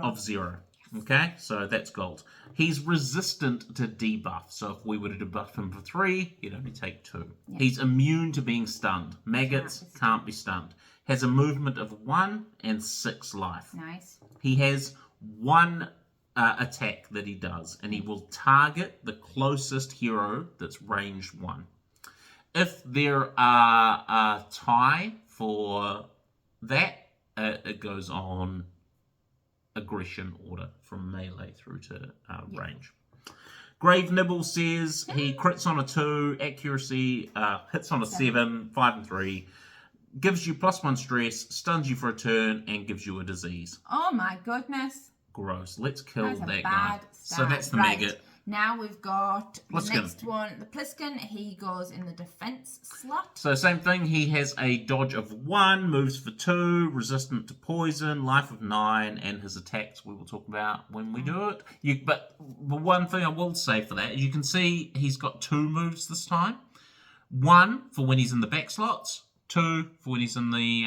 S1: of 0. Okay, so that's gold. He's resistant to debuff. So if we were to debuff him for 3, he'd only take 2. Yep. He's immune to being stunned. Maggots can't be stunned. Has a movement of 1 and 6 life.
S2: Nice.
S1: He has 1... attack that he does, and he will target the closest hero that's range 1. If there are a tie for that, it goes on aggression order from melee through to range. Grave Nibble says he crits on a 2, accuracy, hits on a 7, 5 and 3, gives you +1 stress, stuns you for a turn, and gives you a disease.
S2: Oh my goodness.
S1: Gross. Let's kill that
S2: guy.
S1: So that's the maggot.
S2: Now we've got
S1: Pliskin.
S2: The next one. The Pliskin, he goes in the defense slot.
S1: So same thing. He has a dodge of 1, moves for 2, resistant to poison, life of 9, and his attacks we will talk about when we do it. But the one thing I will say for that is you can see he's got 2 moves this time. 1 for when he's in the back slots. 2 for when he's in the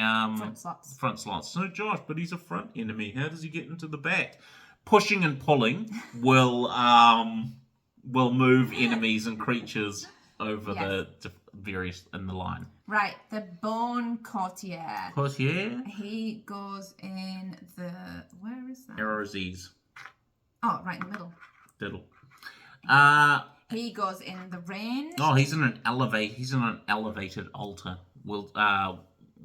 S1: front slots. So Josh, but he's a front enemy. How does he get into the back? Pushing and pulling will move enemies and creatures over the various in the line.
S2: Right, the Bone Courtier.
S1: Courtier.
S2: He goes in the where is that?
S1: Arrowsies.
S2: Oh, right in the middle.
S1: Diddle.
S2: He goes in the range.
S1: Oh, he's in an elevated altar.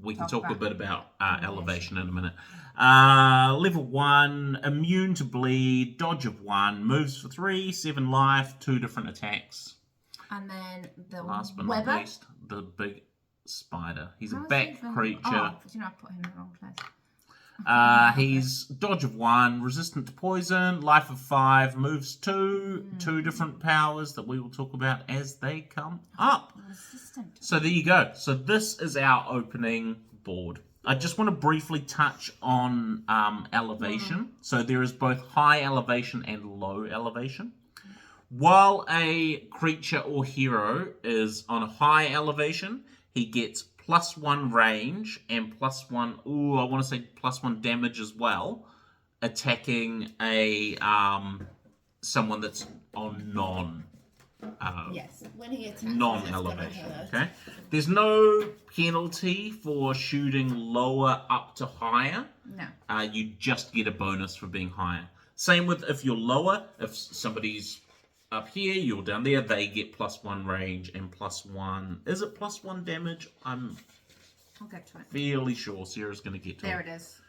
S1: We can talk a bit about elevation in a minute. Level 1, immune to bleed, dodge of 1, moves for 3, 7 life, 2 different attacks.
S2: And then the
S1: last but
S2: Weber.
S1: not least, the big spider. He's a back creature.
S2: Oh, did you not put him in the wrong place?
S1: He's dodge of 1, resistant to poison, life of 5, moves 2, 2 different powers that we will talk about as they come up.
S2: Resistant.
S1: So there you go. So this is our opening board. I just want to briefly touch on elevation. So there is both high elevation and low elevation. While a creature or hero is on a high elevation, he gets +1 range and +1, I want to say +1 damage as well, attacking a someone that's on
S2: when he attacks,
S1: non-elevation. Okay, there's no penalty for shooting lower up to higher.
S2: No.
S1: You just get a bonus for being higher. Same with if you're lower. If somebody's up here, you're down there, they get +1 range and +1. Is it +1 damage? I'll
S2: get to it.
S1: Fairly sure Sarah's going to get to
S2: there
S1: it.
S2: There it is.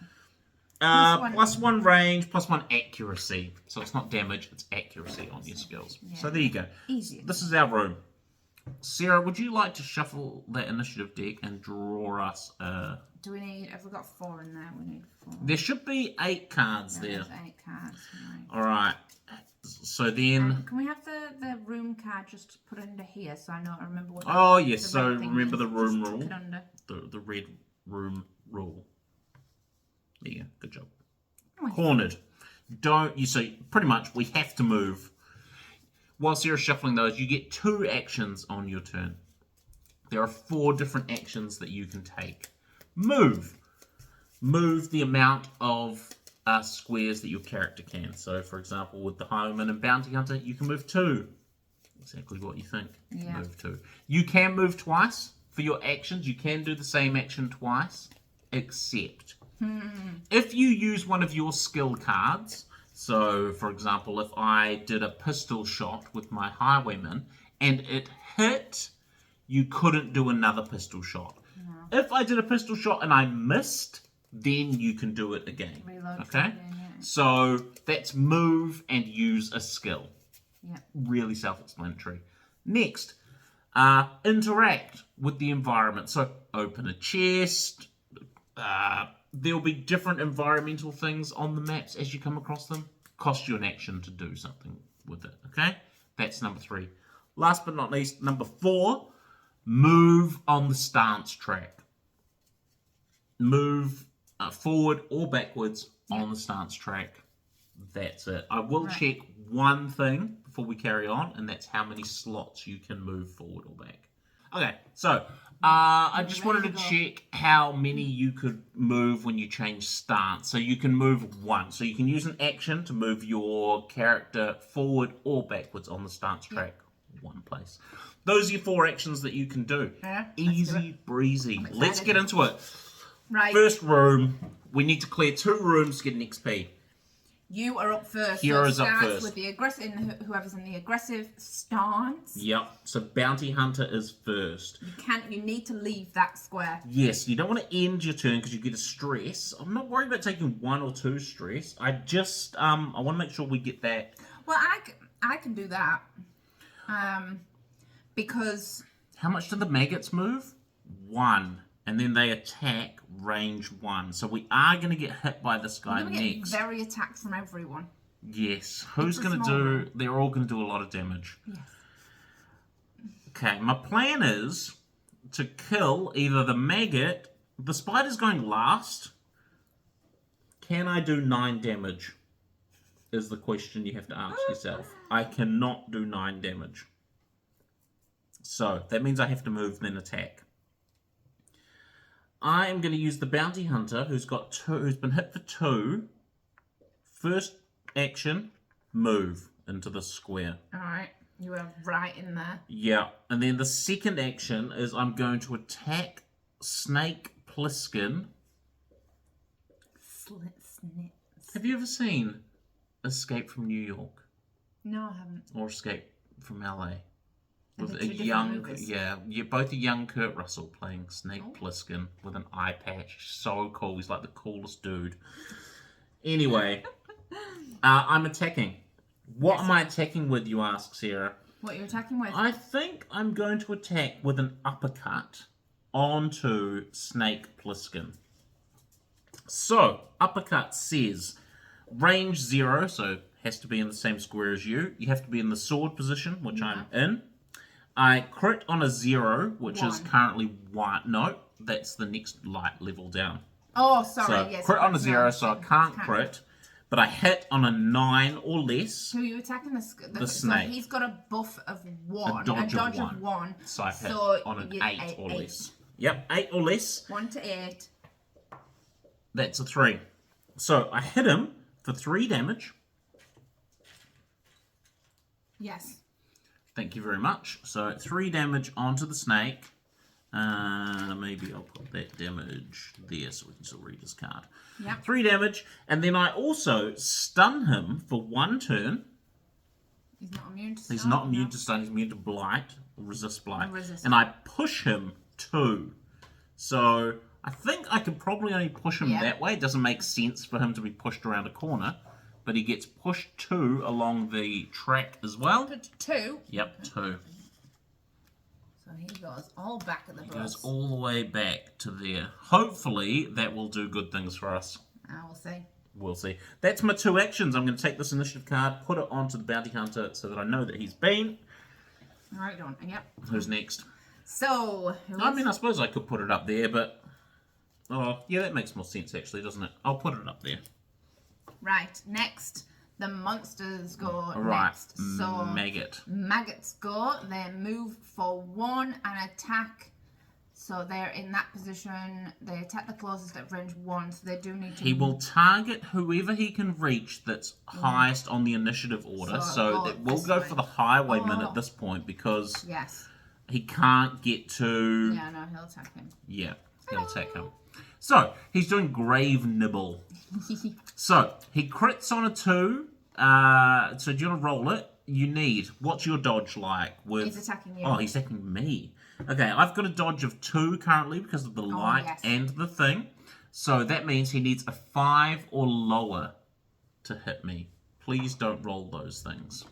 S1: +1 range, +1 accuracy. So it's not damage, it's accuracy on your skills. Yeah. So there you go.
S2: Easy.
S1: This is our room. Sarah, would you like to shuffle that initiative deck and draw us a...
S2: Do we need... Have we got 4 in there? We need 4.
S1: There should be 8 cards there.
S2: There's 8 cards. Right.
S1: Alright. So then...
S2: can we have the room card just put under here so I know I remember what...
S1: Oh, yes. So remember the room rule.
S2: Put under.
S1: The red room rule. There you go. Good job.
S2: Oh,
S1: Cornered. So pretty much we have to move. Whilst you're shuffling those, you get 2 actions on your turn. There are 4 different actions that you can take. Move. move the amount of squares that your character can. So, for example, with the Highwayman and Bounty Hunter, you can move 2. Exactly what you think.
S2: Yeah.
S1: Move 2. You can move twice for your actions. You can do the same action twice, except if you use one of your skill cards. So, for example, if I did a pistol shot with my Highwayman and it hit, you couldn't do another pistol shot. No. If I did a pistol shot and I missed, then you can do it again.
S2: Reload
S1: okay?
S2: again, yeah.
S1: So that's move and use a skill.
S2: Yeah.
S1: Really self-explanatory. Next, interact with the environment. So open a chest. There'll be different environmental things on the maps as you come across them. Cost you an action to do something with it. Okay? That's number 3. Last but not least, number 4, move on the stance track. Move forward or backwards on the stance track. That's it. I will check one thing before we carry on, and that's how many slots you can move forward or back. Okay, so I just wanted to check how many you could move when you change stance. So you can move 1. So you can use an action to move your character forward or backwards on the stance track. One place. Those are your 4 actions that you can do.
S2: Yeah,
S1: easy breezy. Let's get into it.
S2: Right.
S1: First room. We need to clear 2 rooms to get an XP.
S2: You are up first.
S1: Hero's
S2: so
S1: up first.
S2: With the aggressive, whoever's in the aggressive stance.
S1: Yep. So Bounty Hunter is first.
S2: You need to leave that square.
S1: Yes. You don't want to end your turn because you get a stress. I'm not worried about taking 1 or 2 stress. I just I want to make sure we get that.
S2: Well, I can do that. Because
S1: how much do the maggots move? 1. And then they attack range 1. So we are going to get hit by this guy next.
S2: Get very attacked from everyone.
S1: Yes. Who's going to do... They're all going to do a lot of damage.
S2: Yes.
S1: Okay. My plan is to kill either the maggot... The spider's going last. Can I do 9 damage? Is the question you have to ask yourself. I cannot do 9 damage. So that means I have to move then attack. I am going to use the Bounty Hunter who's been hit for 2. First action, move into the square.
S2: Alright, you are right in there.
S1: Yeah, and then the second action is I'm going to attack Snake Plissken. Have you ever seen Escape from New York?
S2: No, I haven't.
S1: Or Escape from LA? With
S2: a young,
S1: both a young Kurt Russell playing Snake Plissken with an eye patch. So cool. He's like the coolest dude. Anyway, I'm attacking. What am I attacking with, you ask, Sarah?
S2: What are you attacking with?
S1: I think I'm going to attack with an uppercut onto Snake Plissken. So, uppercut says range 0, so has to be in the same square as you. You have to be in the sword position, which I'm in. I crit on a 0, which is currently 1. No, that's the next light level down.
S2: Oh, sorry.
S1: So
S2: yes,
S1: crit on a 0, so I can't crit. But I hit on a 9 or less.
S2: Who are you attacking? The
S1: snake.
S2: So he's got a buff of 1.
S1: A dodge
S2: of 1.
S1: So I hit on an 8 or less. Yep, 8 or less.
S2: 1 to 8.
S1: That's a 3. So I hit him for 3 damage.
S2: Yes.
S1: Thank you very much. So 3 damage onto the snake. Maybe I'll put that damage there so we can still read his card.
S2: Yep.
S1: 3 damage. And then I also stun him for 1 turn.
S2: He's not immune to stun.
S1: He's not immune to stun. He's immune to blight. Resist blight.
S2: Resist.
S1: And I push him 2. So I think I could probably only push him that way. It doesn't make sense for him to be pushed around a corner. But he gets pushed 2 along the track as well.
S2: 2?
S1: Yep, 2.
S2: So he goes all back at the bus.
S1: He goes all the way back to there. Hopefully that will do good things for us.
S2: We'll see.
S1: We'll see. That's my 2 actions. I'm going to take this initiative card, put it onto the Bounty Hunter so that I know that he's been.
S2: Alright, go on. Yep.
S1: Who's next?
S2: So,
S1: I suppose I could put it up there, but... Oh, yeah, that makes more sense, actually, doesn't it? I'll put it up there.
S2: Right, next, the monsters go
S1: next.
S2: So
S1: Maggots
S2: go, they move for 1 and attack So they're in that position. They attack the closest at range 1, so they do need to...
S1: He will target whoever he can reach that's highest on the initiative order. So it will go for the highwayman at this point because
S2: Yes.
S1: he can't get to...
S2: Yeah, no, he'll attack him.
S1: Yeah, he'll attack him. So, he's doing Grave Nibble. So, he crits on a 2. So, do you want to roll it? You need... What's your dodge like?
S2: He's attacking you.
S1: Oh, he's attacking me. Okay, I've got a dodge of 2 currently because of the light and the thing. So, that means he needs a 5 or lower to hit me. Please don't roll those things.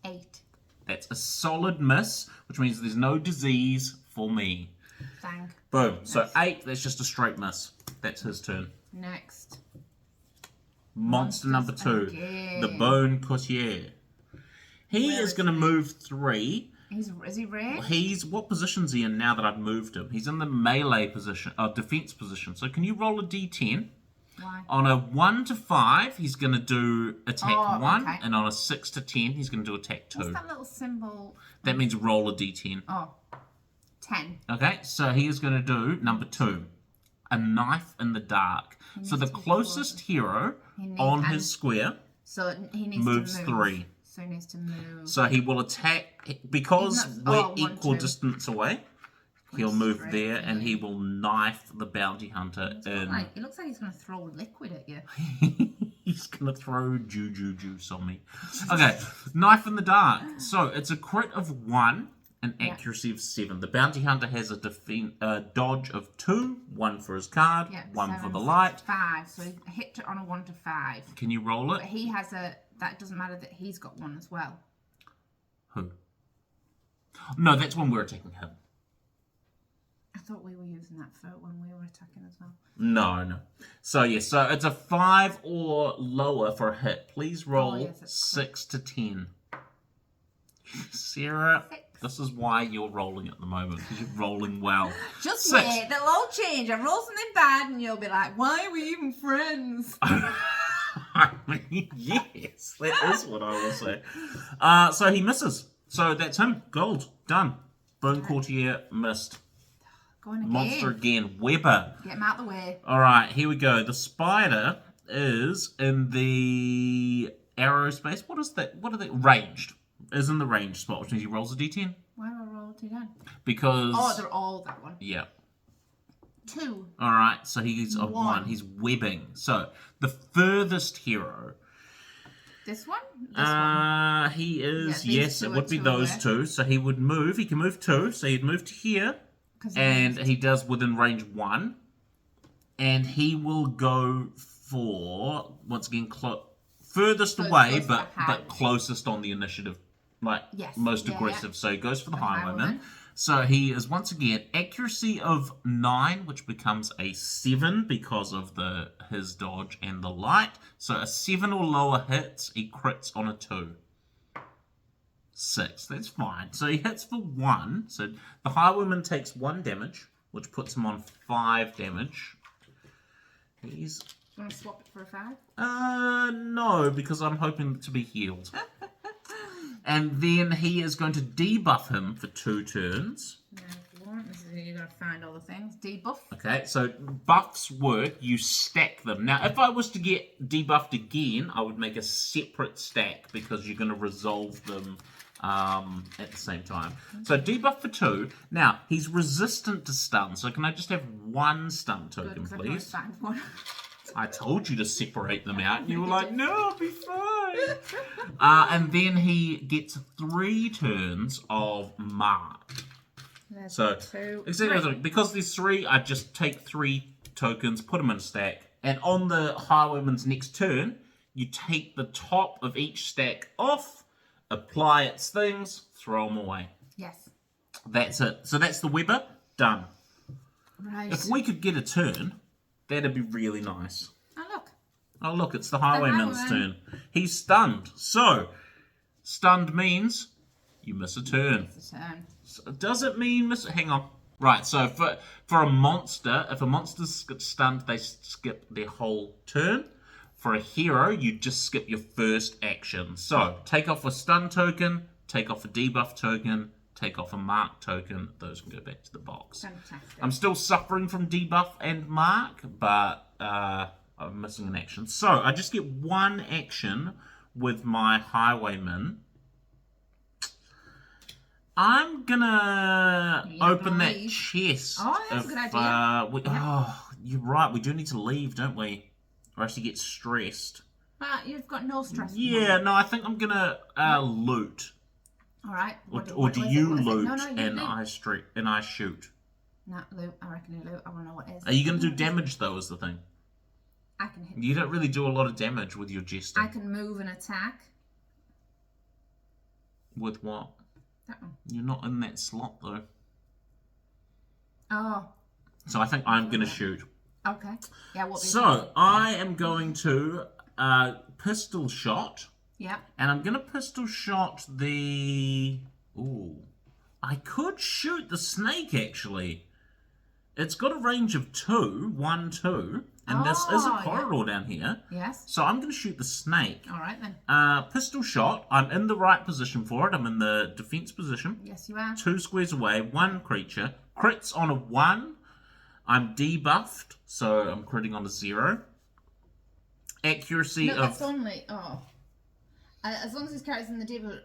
S2: 8.
S1: That's a solid miss, which means there's no disease for me.
S2: Thank.
S1: Boom. So 8, that's just a straight miss. That's his turn.
S2: Next.
S1: Monster number 2.
S2: Again.
S1: The Bone Courtier. He is going to move 3.
S2: Is he rare?
S1: What position's he in now that I've moved him? He's in the melee position, defense position. So can you roll a d10?
S2: Why?
S1: On a 1 to 5, he's going to do attack 1.
S2: Okay.
S1: And on a 6 to 10, he's going to do attack 2.
S2: What's that little symbol?
S1: That means roll a d10.
S2: Oh. 10.
S1: Okay, so he is going to do number 2, a knife in the dark. So the closest hero on his square
S2: so he needs
S1: moves
S2: to move.
S1: 3.
S2: So he needs to move.
S1: So he will attack, because we're equal
S2: 1, 2.
S1: distance away, he'll move there and he will knife the bounty hunter in.
S2: It looks like he's going to throw liquid at you.
S1: He's going to throw juju juice on me. Okay, knife in the dark. So it's a crit of 1. An accuracy of 7. The bounty hunter has a dodge of 2, 1 for his card, 1 for the light.
S2: 5, so he hit it on a 1 to 5.
S1: Can you roll it?
S2: But he has that doesn't matter that he's got 1 as well.
S1: Who? No, that's when we're attacking him.
S2: I thought we were using that for when we were attacking as well.
S1: No. So so it's a 5 or lower for a hit. Please roll 6 to 10. Sarah,
S2: 6.
S1: This is why you're rolling at the moment, because you're rolling well.
S2: Just
S1: 6.
S2: wait, they'll all change. I roll something bad and you'll be like, why are we even friends?
S1: I mean, yes, that is what I will say. So he misses. So that's him. Gold. Done. Bone Courtier missed.
S2: Going again.
S1: Monster again. Weber.
S2: Get him out of the way.
S1: Alright, here we go. The spider is in the aerospace. What is that? What are they? Ranged. Is in the range spot, which means he rolls a d10.
S2: Why do I roll a d10?
S1: Because...
S2: Oh, they're all that one.
S1: Yeah.
S2: 2.
S1: Alright, so he's a 1. He's webbing. So, the furthest hero...
S2: This one? This one?
S1: He is, yes, it would be those 2. So he would move. He can move 2. So he'd move to here. And he does within range 1. And he will go for, once again, furthest away, but closest on the initiative. Most aggressive. So he goes for the highwayman. So he is once again accuracy of 9, which becomes a 7 because of his dodge and the light. So a 7 or lower hits, he crits on a 2. 6, that's fine. So he hits for 1. So the highwayman takes 1 damage, which puts him on 5 damage. He's...
S2: Do you want to swap it for a 5?
S1: No, because I'm hoping to be healed. And then he is going to debuff him for 2 turns.
S2: No, if you want. You've got to find all the things. Debuff.
S1: Okay, so buffs work, you stack them. Now, if I was to get debuffed again, I would make a separate stack because you're going to resolve them at the same time. So debuff for 2. Now, he's resistant to stun, so can I just have 1 stun token, please? I told you to separate them out, and you were like, no, I'll be fine. And then he gets 3 turns of mark. So, exactly, because there's 3, I just take 3 tokens, put them in a stack, and on the highwayman's next turn, you take the top of each stack off, apply its things, throw them away.
S2: Yes.
S1: That's it. So that's the Weber. Done.
S2: Right.
S1: If we could get a turn... That'd be really nice.
S2: Oh, look.
S1: Oh, look, it's the highwayman's turn. He's stunned. So, stunned means you miss a turn.
S2: It's a turn.
S1: So, does it mean miss... Hang on. Right, so for a monster, if a monster's stunned, they skip their whole turn. For a hero, you just skip your first action. So, take off a stun token, take off a debuff token, take off a mark token. Those can go back to the box.
S2: Fantastic.
S1: I'm still suffering from debuff and mark, but I'm missing an action. So I just get one action with my Highwayman. I'm gonna open that
S2: leave.
S1: chest.
S2: Oh, that's a good idea.
S1: Oh, you're right. We do need to leave, don't we? Or else you get stressed.
S2: But you've got no stress.
S1: Yeah, no, I think I'm gonna loot.
S2: All right.
S1: Or do you loot
S2: No, you
S1: and
S2: loot.
S1: I shoot?
S2: Nah, loot. I reckon you loot. I want to know what it is.
S1: Are you gonna do damage though? Is the thing.
S2: I can hit.
S1: You don't really do a lot of damage with your jester.
S2: I can move and attack.
S1: With what?
S2: That one.
S1: You're not in that slot though.
S2: Oh.
S1: So I think I'm gonna shoot.
S2: Okay. Yeah. What?
S1: So I am going to pistol shot.
S2: Yeah.
S1: And I'm gonna pistol shot the. Ooh. I could shoot the snake actually. It's got a range of 2, 1, 2. And this is a corridor down here.
S2: Yes.
S1: So I'm going to shoot the snake.
S2: All right then.
S1: Pistol shot. I'm in the right position for it. I'm in the defense position.
S2: Yes, you are.
S1: 2 squares away. 1 creature. Crits on a 1. I'm debuffed. So I'm critting on a 0. Accuracy
S2: No,
S1: of...
S2: that's only... as long as his character's in the table,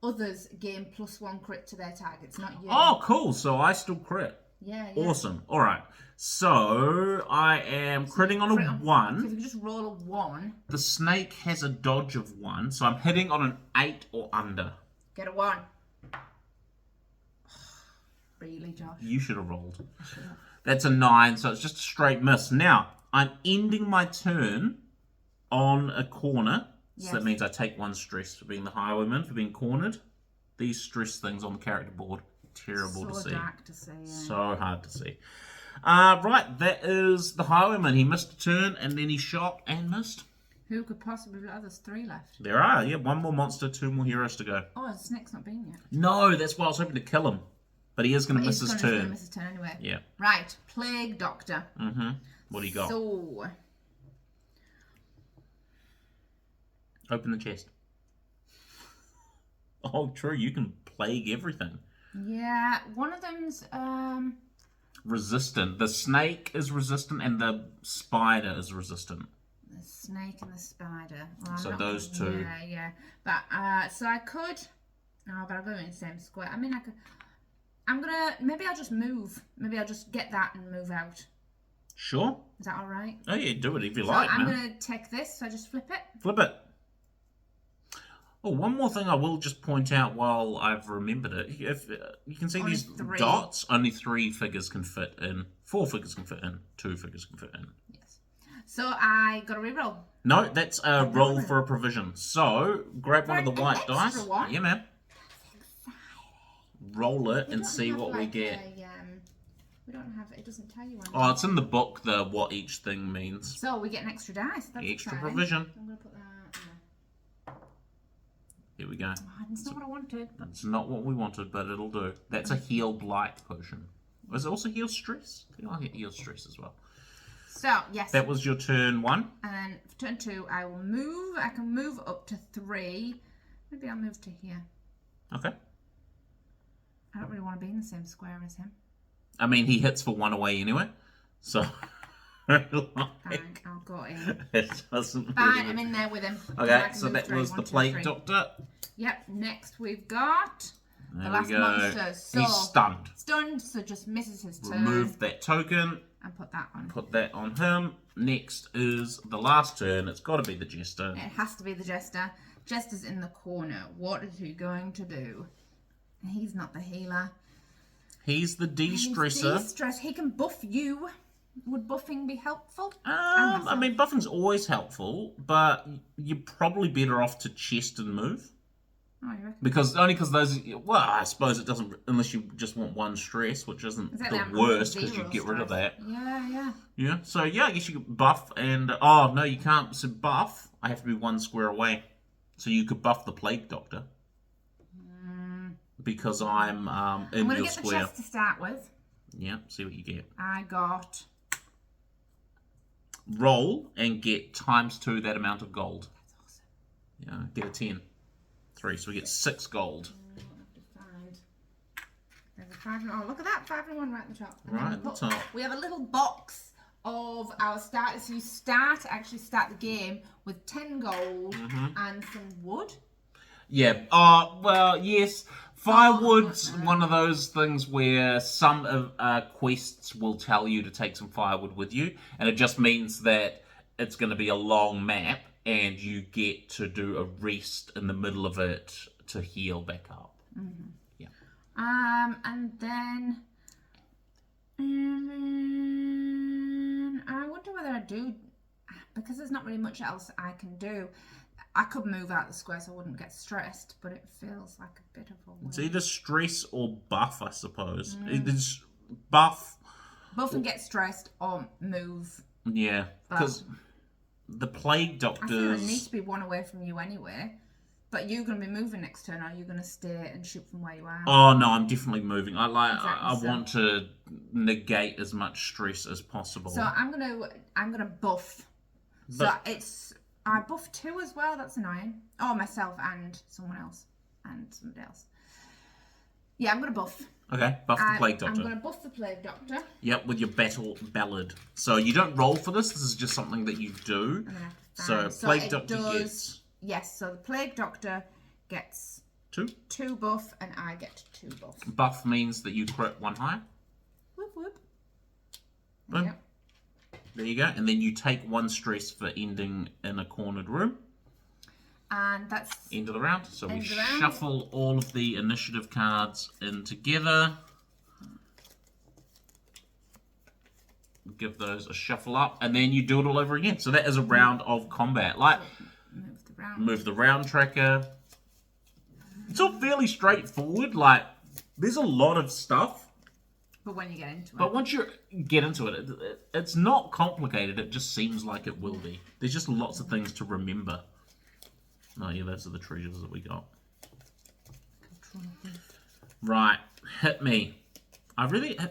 S2: others gain +1 crit to their targets, not you.
S1: Oh, cool. So I still crit.
S2: Yeah.
S1: Awesome. All right. So I am critting on a 1.
S2: So if you just roll a 1.
S1: The snake has a dodge of 1. So I'm hitting on an 8 or under.
S2: Get a 1. Really, Josh?
S1: You should have rolled. That's a 9. So it's just a straight miss. Now, I'm ending my turn on a corner. So that means I take 1 stress for being the highwayman, for being cornered. These stress things on the character board, terrible to see.
S2: So dark to see, yeah.
S1: So hard to see. Right, that is the highwayman. He missed a turn, and then he shot and missed.
S2: Who could possibly... Oh, there's 3 left.
S1: There are, yeah. 1 more monster, 2 more heroes to go.
S2: Oh, the snake's not been yet.
S1: No, that's why I was hoping to kill him. But he is going to miss his
S2: He's going to
S1: turn.
S2: miss his turn anyway.
S1: Yeah.
S2: Right, Plague Doctor.
S1: Mm-hmm. What do you got?
S2: So...
S1: Open the chest. Oh, true. You can plague everything.
S2: Yeah, one of them's
S1: resistant. The snake is resistant, and the spider is resistant.
S2: the snake and the spider. Well,
S1: So those 2.
S2: Yeah. But so I could. No, but I'll go in the same square. I mean, I could. I'm gonna. Maybe I'll just move. Maybe I'll just get that and move out.
S1: Sure.
S2: Is that all right?
S1: Oh yeah, do it if you
S2: So
S1: like,
S2: I'm
S1: man.
S2: gonna take this. So I just flip it.
S1: Flip it. Oh, one more thing I will just point out while I've remembered it. If you can see
S2: Only
S1: these
S2: 3.
S1: dots, only 3 figures can fit in. 4 figures can fit in. 2 figures can fit in.
S2: Yes. So I got a reroll.
S1: No, that's a roll for a provision. So grab one of the white dice.
S2: extra one?
S1: Yeah, man. Roll it
S2: We
S1: and
S2: don't
S1: see
S2: have,
S1: what we
S2: like,
S1: get.
S2: We don't have. It doesn't tell you one.
S1: Oh, it's in the book. What each thing means.
S2: So we get an extra dice. That's
S1: Extra
S2: exciting.
S1: provision.
S2: I'm gonna put that.
S1: Here we go.
S2: Oh, that's not what I wanted.
S1: That's not what we wanted, but it'll do. That's a heal blight potion. Was it also heal stress? I think I get heal stress as well.
S2: So yes.
S1: That was your turn 1.
S2: And then for turn 2, I will move. I can move up to 3. Maybe I'll move to here.
S1: Okay.
S2: I don't really want to be in the same square as him.
S1: I mean, he hits for 1 away anyway, so.
S2: Fine, I'll go in.
S1: It doesn't.
S2: Fine,
S1: really...
S2: I'm in there with him.
S1: Okay,
S2: I can
S1: so
S2: move
S1: that
S2: 3,
S1: was
S2: 1,
S1: the
S2: 2,
S1: Plague
S2: 3.
S1: Doctor.
S2: Yep. Next we've got
S1: There
S2: the
S1: we
S2: last
S1: go.
S2: monster. So
S1: He's stunned.
S2: Stunned, so just misses his turn.
S1: Remove that token.
S2: And put that on.
S1: Put that on him. Next is the last turn. It's got to be the Jester.
S2: It has to be the Jester. Jester's in the corner. What is he going to do? He's not the healer.
S1: He's the de-stressor.
S2: De-stress. He can buff you. Would buffing be helpful?
S1: I mean, buffing's always helpful, but you're probably better off to chest and move.
S2: Oh, you reckon?
S1: Because those. Well, I suppose it doesn't, unless you just want 1 stress, which isn't
S2: Exactly,
S1: the worst because you
S2: 0
S1: get rid of that.
S2: Yeah.
S1: Yeah. So yeah, I guess you could buff and oh no, you can't. So buff, I have to be 1 square away. So you could buff the Plague Doctor because I'm in
S2: I'm
S1: your
S2: going to get
S1: square.
S2: the chest to start with.
S1: Yeah. See what you get.
S2: I got...
S1: Roll and get ×2 that amount of gold.
S2: That's awesome.
S1: Yeah, get a 10. 3, so we get 6 gold.
S2: I'll have to There's a 5 and 1. Oh, look at that. 5 and 1 right at the top. And
S1: Right
S2: then
S1: at the top.
S2: we have a little box of our starters. So you start the game with 10 gold and some wood.
S1: Yeah. Well, yes. Firewood's one of those things where some of quests will tell you to take some firewood with you, and it just means that it's going to be a long map, and you get to do a rest in the middle of it to heal back up. Yeah.
S2: And then I wonder whether I do, because there's not really much else I can do. I could move out the square so I wouldn't get stressed, but it feels like a bit of a waste.
S1: It's either stress or buff, I suppose. It's buff.
S2: Buff and get stressed or move.
S1: Yeah, because the plague
S2: I feel
S1: doctors.
S2: it needs to be one away from you anyway. But you're going to be moving next turn, or are you going to stay and shoot from where you are?
S1: Oh no, I'm definitely moving. I
S2: Exactly,
S1: want to negate as much stress as possible.
S2: So I'm gonna buff.
S1: But-
S2: I buff 2 as well. That's annoying. Oh, myself and someone else and somebody else. Yeah, I'm gonna buff.
S1: Okay, buff the plague doctor.
S2: I'm gonna buff the plague doctor.
S1: Yep, with your battle ballad. So you don't roll for this. This is just something that you do.
S2: And then I have to
S1: So
S2: find-
S1: plague
S2: it
S1: doctor
S2: does-
S1: gets
S2: Yes, so the plague doctor gets
S1: 2.
S2: 2 buff, and I get 2 buff.
S1: Buff means that you crit 1 higher.
S2: Whoop whoop.
S1: Boom.
S2: Yep.
S1: There you go. And then you take 1 stress for ending in a cornered room.
S2: And that's
S1: End of the round. So we
S2: End of the round.
S1: shuffle all of the initiative cards in together. Give those a shuffle up, and then you do it all over again. So that is a round of combat. Like,
S2: move the round.
S1: move the round tracker. It's all fairly straightforward. Like, there's a lot of stuff.
S2: But when you get into it.
S1: But once you get into it, it's not complicated. It just seems like it will be. There's just lots of things to remember. Oh yeah, those are the treasures that we got. Right, hit me.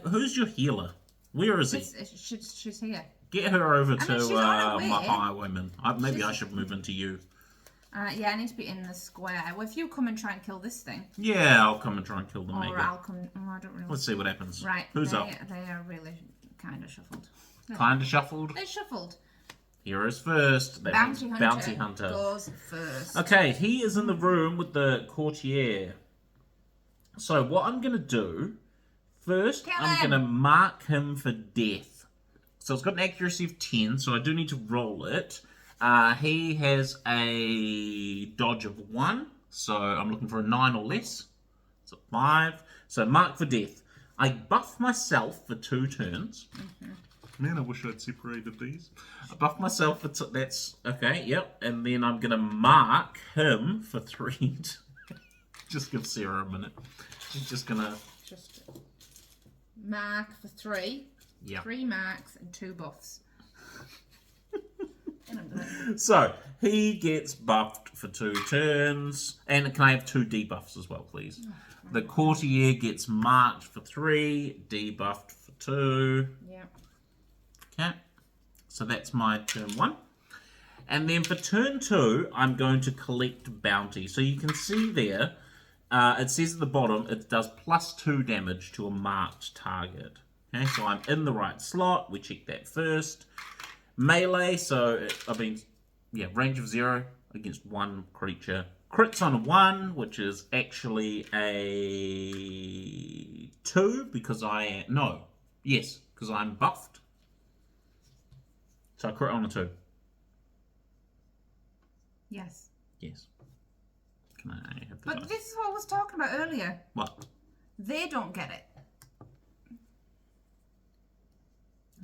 S1: Who's your healer? Where is he?
S2: She's here.
S1: Get her over
S2: mean,
S1: to
S2: she's on her
S1: my
S2: way.
S1: highwayman. Maybe I should move into you.
S2: Yeah, I need to be in the square. Well, if you come and try and kill this thing,
S1: Yeah, I'll come and try and kill the
S2: or
S1: mega.
S2: I'll come. Oh, I don't really.
S1: Let's see what happens.
S2: Right,
S1: Who's
S2: they,
S1: up?
S2: They are really kind of shuffled.
S1: Kinda shuffled.
S2: They shuffled.
S1: Heroes first. That means
S2: Bounty
S1: Bounty
S2: Hunter
S1: Hunter.
S2: goes first.
S1: Okay, he is in the room with the courtier. So what I'm going to do, first
S2: Kill
S1: I'm
S2: him.
S1: going to mark him for death. So it's got an accuracy of 10, so I do need to roll it. He has a dodge of 1, so I'm looking for a 9 or less. So 5. So mark for death. I buff myself for 2 turns. Man, I wish I'd separated these. I buff myself for that's okay. Yep, and then I'm gonna mark him for 3. Just give Sarah a minute. She's just gonna.
S2: Just mark for 3.
S1: Yeah.
S2: 3 marks and 2 buffs. And I'm gonna-
S1: So he gets buffed for 2 turns, and can I have 2 debuffs as well, please? The courtier gets marked for 3, debuffed for 2.
S2: yeah.
S1: Okay, so that's my turn 1. And then for turn 2, I'm going to collect bounty. So you can see there, it says at the bottom, it does +2 damage to a marked target. Okay, so I'm in the right slot. We check that first. Melee, so range of 0 against 1 creature. Crits on a 1, which is actually a 2 because because I'm buffed. So I crit on a 2.
S2: Yes.
S1: Yes. Can I have the
S2: But
S1: dice?
S2: this is what I was talking about earlier.
S1: What?
S2: They don't get it.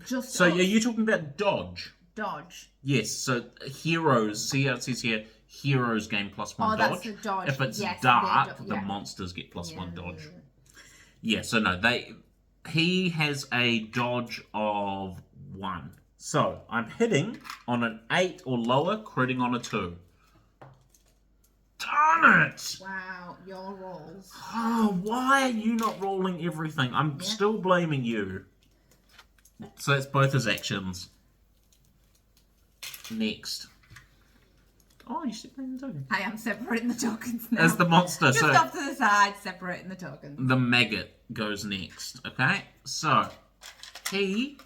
S2: Just
S1: So
S2: us.
S1: are you talking about dodge?
S2: Dodge.
S1: Yes, so heroes, see how it says here, heroes gain +1
S2: Oh,
S1: dodge.
S2: that's the dodge.
S1: If it's
S2: Yes,
S1: dark,
S2: they do-
S1: the
S2: yeah.
S1: monsters get +1
S2: Yeah.
S1: dodge. Yeah, so no, he has a dodge of 1. So I'm hitting on an 8 or lower, critting on a 2. Darn it!
S2: Wow, your rolls.
S1: Oh, why are you not rolling everything? I'm still blaming you. So that's both his actions. Next. Oh, you're separating the token.
S2: I am separating the tokens now.
S1: As the monster,
S2: Just
S1: so
S2: off to the side, separating the tokens.
S1: the maggot goes next. Okay, so he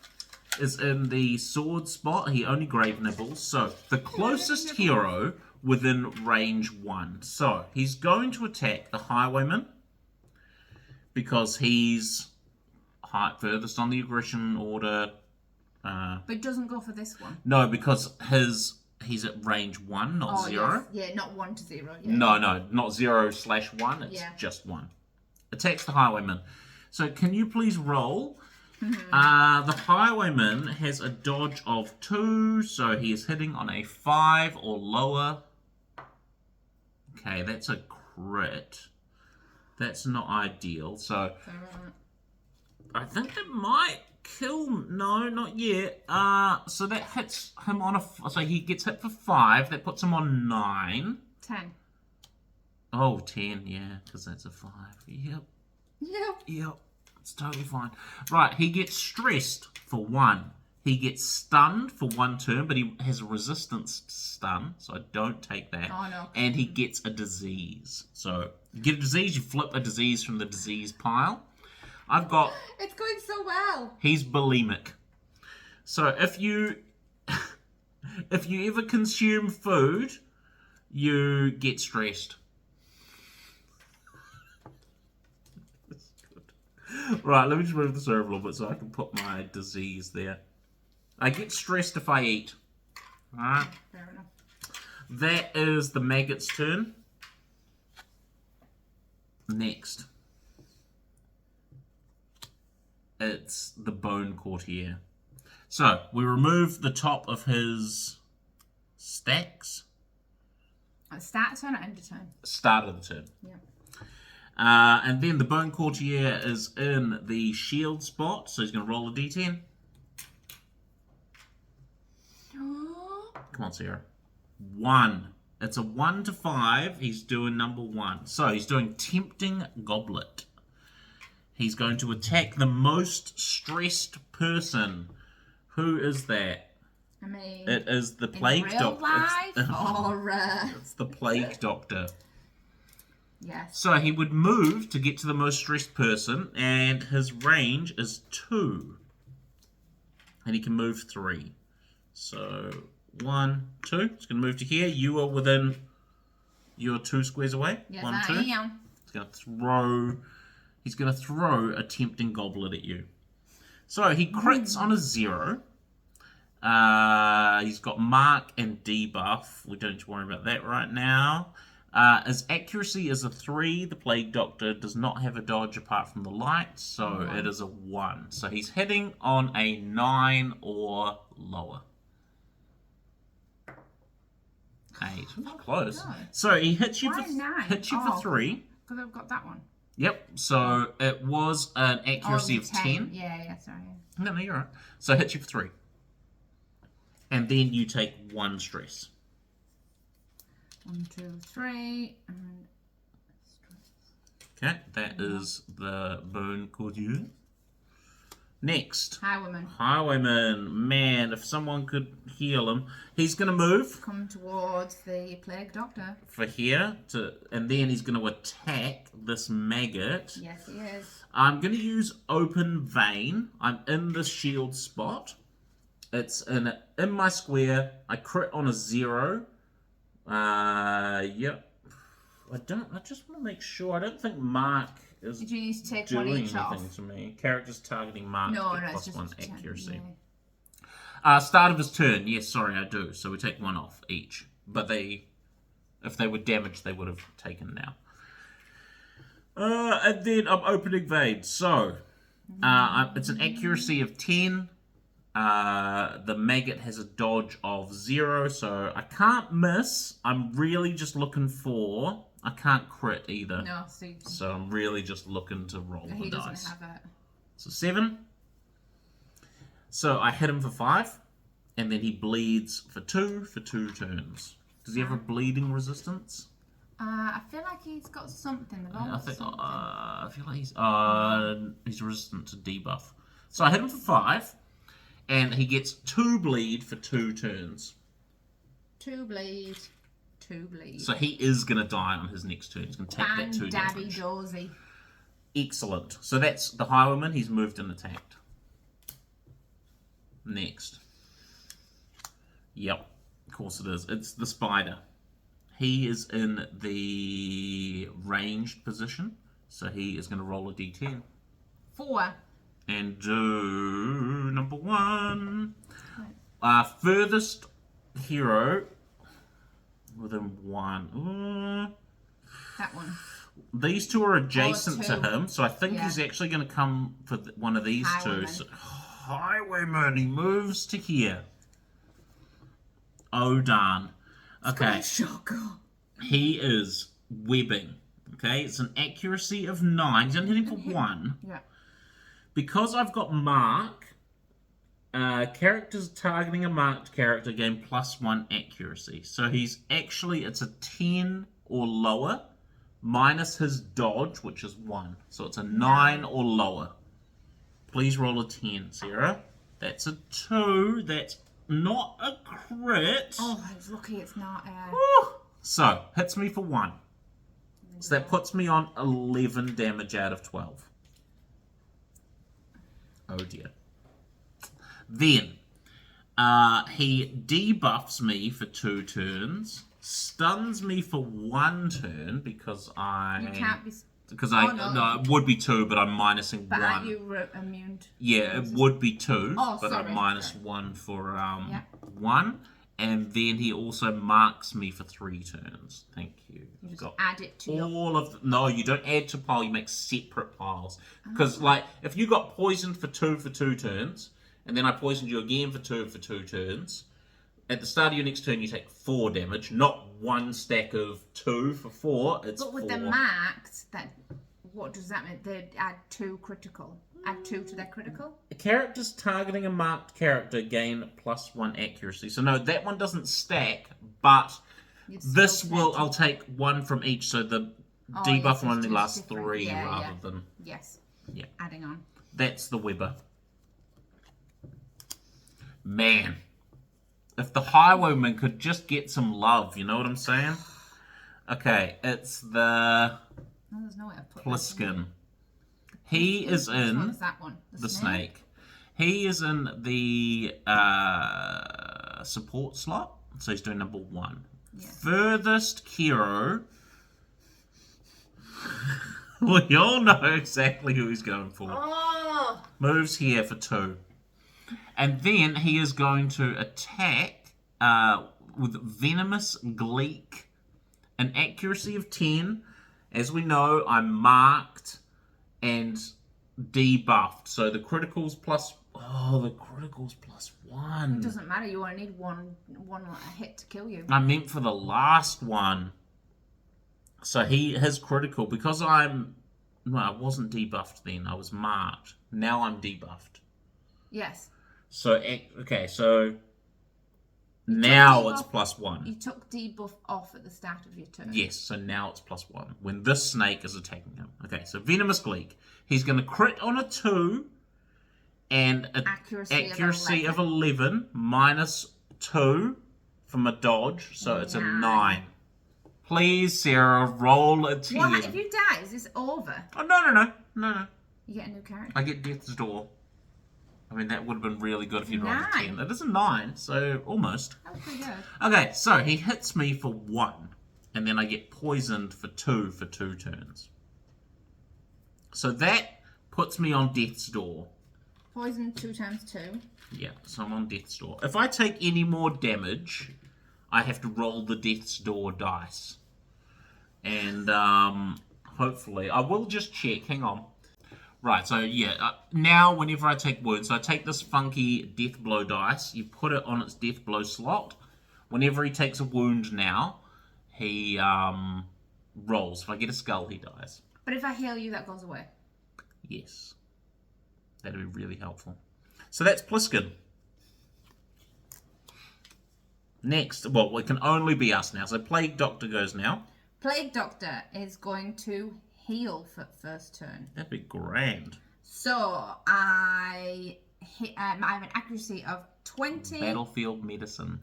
S1: is in the sword spot. He only grave nibbles. So the closest hero within range 1. So he's going to attack the highwayman because he's furthest on the aggression order.
S2: But it doesn't go for this one.
S1: No, because he's at range 1, not 0.
S2: Yes. Yeah, not 1 to 0. Yeah.
S1: No, not 0/1. It's just 1. Attacks the highwayman. So can you please roll? The highwayman has a dodge of 2, so he is hitting on a 5 or lower. Okay, that's a crit. That's not ideal. So I think it might kill. No, not yet. So that hits him on so he gets hit for 5. That puts him on 9.
S2: 10.
S1: Oh, 10, yeah, because that's a 5. Yep.
S2: Yep.
S1: It's totally fine. Right, he gets stressed for 1. He gets stunned for 1 turn, but he has a resistance to stun, so I don't take that.
S2: Oh, no.
S1: And he gets a disease. So, you get a disease, you flip a disease from the disease pile. I've got...
S2: It's going so well.
S1: He's bulimic. So, if you ever consume food, you get stressed. Right, let me just move this over a little bit so I can put my disease there. I get stressed if I eat. Alright.
S2: Fair enough.
S1: That is the maggot's turn. Next. It's the bone courtier. So, we remove the top of his stacks.
S2: Start turn or end of turn?
S1: Start of the turn.
S2: Yeah.
S1: And then the bone courtier is in the shield spot, so he's going to roll a d10. Come on, Sarah. 1. It's a 1 to 5. He's doing number 1. So he's doing Tempting Goblet. He's going to attack the most stressed person. Who is that?
S2: I mean,
S1: it is the Plague Doctor.
S2: It's
S1: the Plague Doctor.
S2: Yes.
S1: So he would move to get to the most stressed person, and his range is 2. And he can move 3. So 1, 2. It's going to move to here. You are within your 2 squares away.
S2: Yes,
S1: 1,
S2: I
S1: 2.
S2: am.
S1: He's going to throw a tempting goblet at you. So he crits on a 0. He's got mark and debuff. We don't need to worry about that right now. His accuracy is a 3. The Plague Doctor does not have a dodge apart from the light, so it is a 1. So he's hitting on a 9 or lower. 8. Close.
S2: No.
S1: So he hits you
S2: Why
S1: for
S2: 9?
S1: for 3.
S2: Because I've got that one.
S1: Yep. So it was an accuracy of 10.
S2: Yeah, sorry.
S1: No, you're right. So it hits you for 3. And then you take 1 stress.
S2: 1, 2, 3, and
S1: Okay, that is the bone courtier. Next. Highwayman. Man, if someone could heal him. He's going to move.
S2: Come towards the Plague Doctor.
S1: For here. And then he's going to attack this maggot.
S2: Yes, he is.
S1: I'm going to use Open Vein. I'm in the shield spot. It's in my square. I crit on a 0. Yep. I just want to make sure. I don't think Mark is
S2: Did you need to take
S1: doing
S2: one each
S1: anything
S2: off?
S1: to me. Characters targeting Mark
S2: No,
S1: get
S2: it's
S1: plus
S2: just
S1: 1
S2: 10,
S1: accuracy.
S2: yeah.
S1: Start of his turn. Yes, sorry, I do. So we take 1 off each. But if they were damaged, they would have taken now. And then I'm opening vein. So it's an accuracy of 10. The maggot has a dodge of 0, so I can't miss. I'm really just looking for... I can't crit either.
S2: No,
S1: so I'm really just looking to roll the dice.
S2: He doesn't have it.
S1: So 7. So I hit him for 5, and then he bleeds for 2 turns. Does he have a bleeding resistance?
S2: I feel like he's got something.
S1: I feel like he's resistant to debuff. So I hit him for 5. And he gets 2 bleed for 2 turns.
S2: 2 bleed. 2 bleed.
S1: So he is going to die on his next turn. He's going to take that 2
S2: Daddy
S1: damage.
S2: Dozy.
S1: Excellent. So that's the Highwayman. He's moved and attacked. Next. Yep. Of course it is. It's the Spider. He is in the ranged position. So he is going to roll a d10.
S2: 4.
S1: And do number 1. Furthest hero within 1.
S2: That one.
S1: These 2 are adjacent to
S2: 2.
S1: him, so I think
S2: Yeah.
S1: he's actually going to come for one of these 2.
S2: Highwayman.
S1: So, Highwayman, he moves to here. Oh, darn. Okay,
S2: Shocker.
S1: he is webbing. Okay, it's an accuracy of 9. He's only hitting for 1.
S2: Yeah.
S1: Because I've got mark, characters targeting a marked character gain +1 accuracy. So he's actually, it's a 10 or lower, minus his dodge, which is 1. So it's a 9 or lower. Please roll a 10, Sarah. That's a 2. That's not a crit.
S2: Oh, it's lucky it's not.
S1: Whew. So, hits me for 1. So that puts me on 11 damage out of 12. Oh dear. Then, he debuffs me for 2 turns, stuns me for 1 turn because
S2: You can't be.
S1: because
S2: Oh, no.
S1: no, it would be 2, but I'm minusing
S2: But
S1: 1.
S2: aren't you immune?
S1: Yeah, it would be 2,
S2: Oh,
S1: but
S2: sorry.
S1: I'm minus 1 for
S2: Yeah.
S1: 1. And then he also marks me for 3 turns. Thank you.
S2: You just
S1: Got
S2: add it to your.
S1: all of the, no, you don't add to pile. You make separate piles. Because like if you got poisoned for 2 turns, and then I poisoned you again for 2 turns, at the start of your next turn you take 4 damage, not 1 stack of 2 for 4. It's
S2: But with
S1: 4.
S2: the marked, what does that mean? They add 2 critical. Add 2 to their critical.
S1: Characters targeting a marked character gain +1 accuracy. So no, that one doesn't stack, but
S2: You'd still
S1: this
S2: take
S1: will.
S2: two.
S1: I'll take 1 from each, so the
S2: Oh,
S1: debuff
S2: yes,
S1: will
S2: it's
S1: only
S2: just
S1: last
S2: different.
S1: 3
S2: Yeah,
S1: rather
S2: yeah.
S1: than.
S2: Yes.
S1: Yeah.
S2: Adding on.
S1: That's the Weber. Man, if the Highwayman could just get some love, you know what I'm saying? Okay, it's the
S2: No, there's no way I've put this in.
S1: Pliskin. He is
S2: Which one
S1: in
S2: is that one?
S1: the snake. He is in the support slot, so he's doing number 1.
S2: Yeah.
S1: Furthest hero. We all know exactly who he's going for.
S2: Oh!
S1: Moves here for 2. And then he is going to attack with Venomous Gleek. An accuracy of 10. As we know, I'm marked and debuffed. So the criticals plus... Oh, the criticals +1.
S2: It doesn't matter. You only need one hit to kill you.
S1: I meant for the last one. So his critical, because I'm... No, I wasn't debuffed then. I was marked. Now I'm debuffed.
S2: Yes.
S1: So, okay, so... Now
S2: debuff-
S1: it's +1.
S2: You took debuff off at the start of your turn.
S1: Yes, so now it's +1. When this snake is attacking him. Okay, so Venomous Gleek. He's going to crit on a 2. And an accuracy of 11 minus 2 from a dodge. So it's a 9. Please, Sarah, roll a 10.
S2: What? If you die, is this over?
S1: Oh, no.
S2: You get a new character.
S1: I get Death's Door. I mean, that would have been really good if you'd rolled a
S2: 9.
S1: 10. That is a 9, so almost.
S2: That was pretty good.
S1: Okay, so he hits me for 1. And then I get poisoned for 2 turns. So that puts me on Death's Door.
S2: Poison 2 times 2.
S1: Yeah, so I'm on Death's Door. If I take any more damage, I have to roll the Death's Door dice. And hopefully, I will just check. Hang on. Right, so yeah, now whenever I take wounds, so I take this funky Death Blow dice, you put it on its Death Blow slot. Whenever he takes a wound now, he rolls. If I get a skull, he dies.
S2: But if I heal you, that goes away.
S1: Yes. That'd be really helpful. So that's Pliskin. Next, well, it can only be us now. So Plague Doctor goes now.
S2: Plague Doctor is going to heal for first turn.
S1: That'd be grand.
S2: So I have an accuracy of 20.
S1: Battlefield medicine.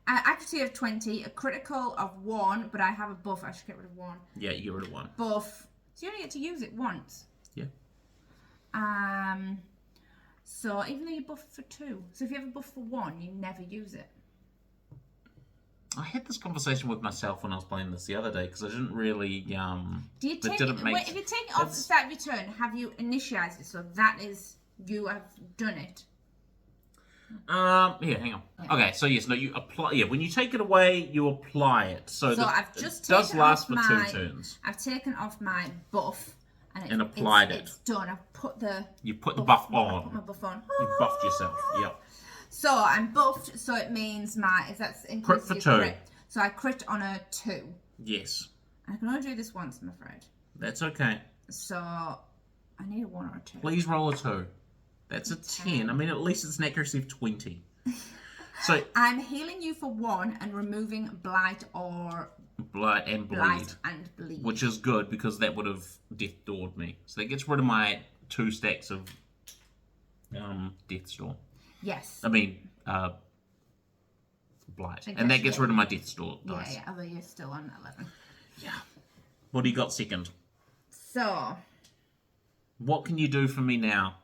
S2: Accuracy of 20, a critical of 1, but I have a buff. I should get rid of 1.
S1: Yeah, you get rid of 1.
S2: Buff. So you only get to use it once.
S1: Yeah.
S2: So even though you buff for 2, so if you have a buff for 1, you never use it.
S1: I had this conversation with myself when I was playing this the other day because I didn't really.
S2: Do you take
S1: didn't
S2: it?
S1: make,
S2: Wait, if you take it off the start of your turn, have you initialized it? So that is you have done it.
S1: Yeah, hang on.
S2: Yeah.
S1: Okay, so yes, no, you apply. Yeah, when you take it away, you apply it. So
S2: I've just
S1: it does
S2: taken
S1: last
S2: off
S1: for
S2: my,
S1: 2 turns.
S2: I've taken off my buff
S1: And applied it.
S2: It's done. I've put the.
S1: You put the buff
S2: I
S1: on.
S2: put my buff on.
S1: You buffed yourself. Yep.
S2: So I'm buffed. So it means that's
S1: Crit for 2.
S2: Crit. So I crit on a 2.
S1: Yes.
S2: I can only do this once, I'm afraid.
S1: That's okay.
S2: So I need a 1 or a 2.
S1: Please roll a 2. That's a 10. I mean, at least it's an accuracy of 20. So
S2: I'm healing you for 1 and removing blight or
S1: blight and bleed, which is good because that would have death doored me. So that gets rid of my 2 stacks of death door.
S2: Yes.
S1: I mean blight, and that gets rid of my death door dice.
S2: Yeah. Although you're still on 11.
S1: Yeah. What do you got second?
S2: So.
S1: What can you do for me now?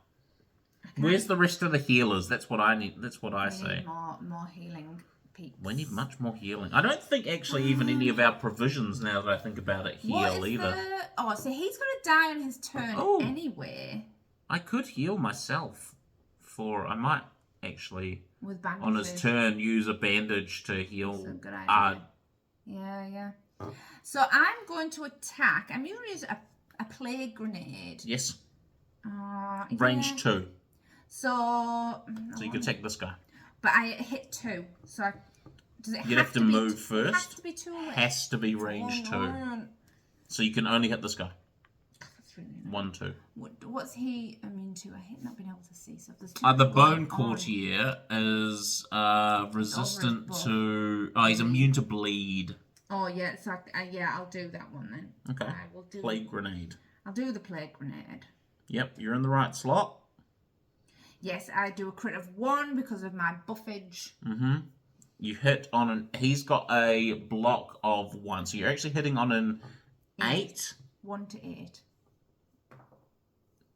S1: Where's the rest of the healers? That's what I need. That's what I say.
S2: Need more healing peeps.
S1: We need much more healing. I don't think actually even any of our provisions, now that I think about it, heal either.
S2: Oh, so he's going to die on his turn anyway.
S1: I could heal myself. I might actually,
S2: with bandages.
S1: On his turn, use a bandage to heal.
S2: That's a good idea. Yeah. So I'm going to attack. I'm going to use a plague grenade.
S1: Yes. Range 2.
S2: So
S1: you can take this guy.
S2: But I hit 2. So does it
S1: You'd have to move first.
S2: Has to be 2 away.
S1: Has to be range 2. So you can only hit this guy.
S2: That's really nice.
S1: 1, 2.
S2: What's he immune to? I hate not being able to see. So if there's 2
S1: the bone courtier is resistant to. Oh, he's immune to bleed.
S2: Oh yeah, so I'll do that one then.
S1: Okay.
S2: I will do
S1: plague grenade.
S2: I'll do the plague grenade.
S1: Yep, you're in the right slot.
S2: Yes, I do a crit of 1 because of my buffage.
S1: Mm-hmm. You hit on he's got a block of 1, so you're actually hitting on an 8.
S2: 1 to 8.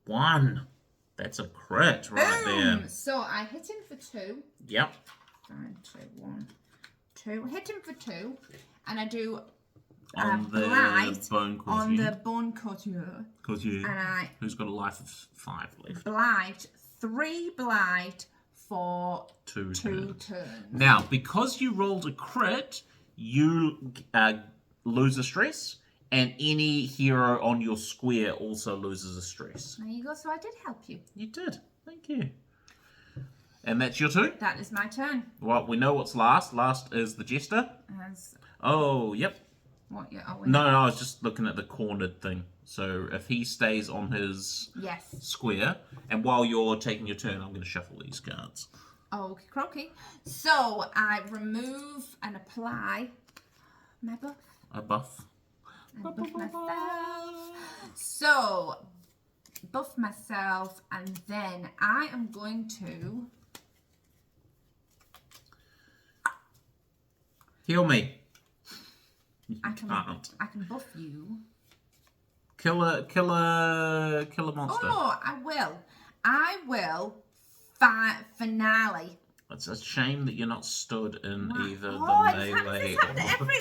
S1: 1. That's a crit right there.
S2: So I hit him for 2.
S1: Yep.
S2: 5, 2, 1, 2. Hit him for 2, and I do
S1: on the
S2: blight
S1: bone courtier.
S2: on the bone courtier. And
S1: who's got a life of 5 left.
S2: Blight 3 blight for
S1: 2
S2: turns.
S1: Now, because you rolled a crit, you lose a stress, and any hero on your square also loses a stress.
S2: There you go. So I did help you.
S1: You did. Thank you. And that's your 2?
S2: That is my turn.
S1: Well, we know what's last. Last is the Jester. Oh, yep.
S2: What?
S1: No, I was just looking at the cornered thing. So if he stays on his square, and while you're taking your turn, I'm going to shuffle these cards.
S2: Okay, croaky. So I remove and apply my buff.
S1: A buff.
S2: I buff myself. So buff myself, and then I am going to
S1: heal me.
S2: I can buff you.
S1: Kill a monster.
S2: Oh, I will finale.
S1: It's a shame that you're not stood in either the melee.
S2: This happened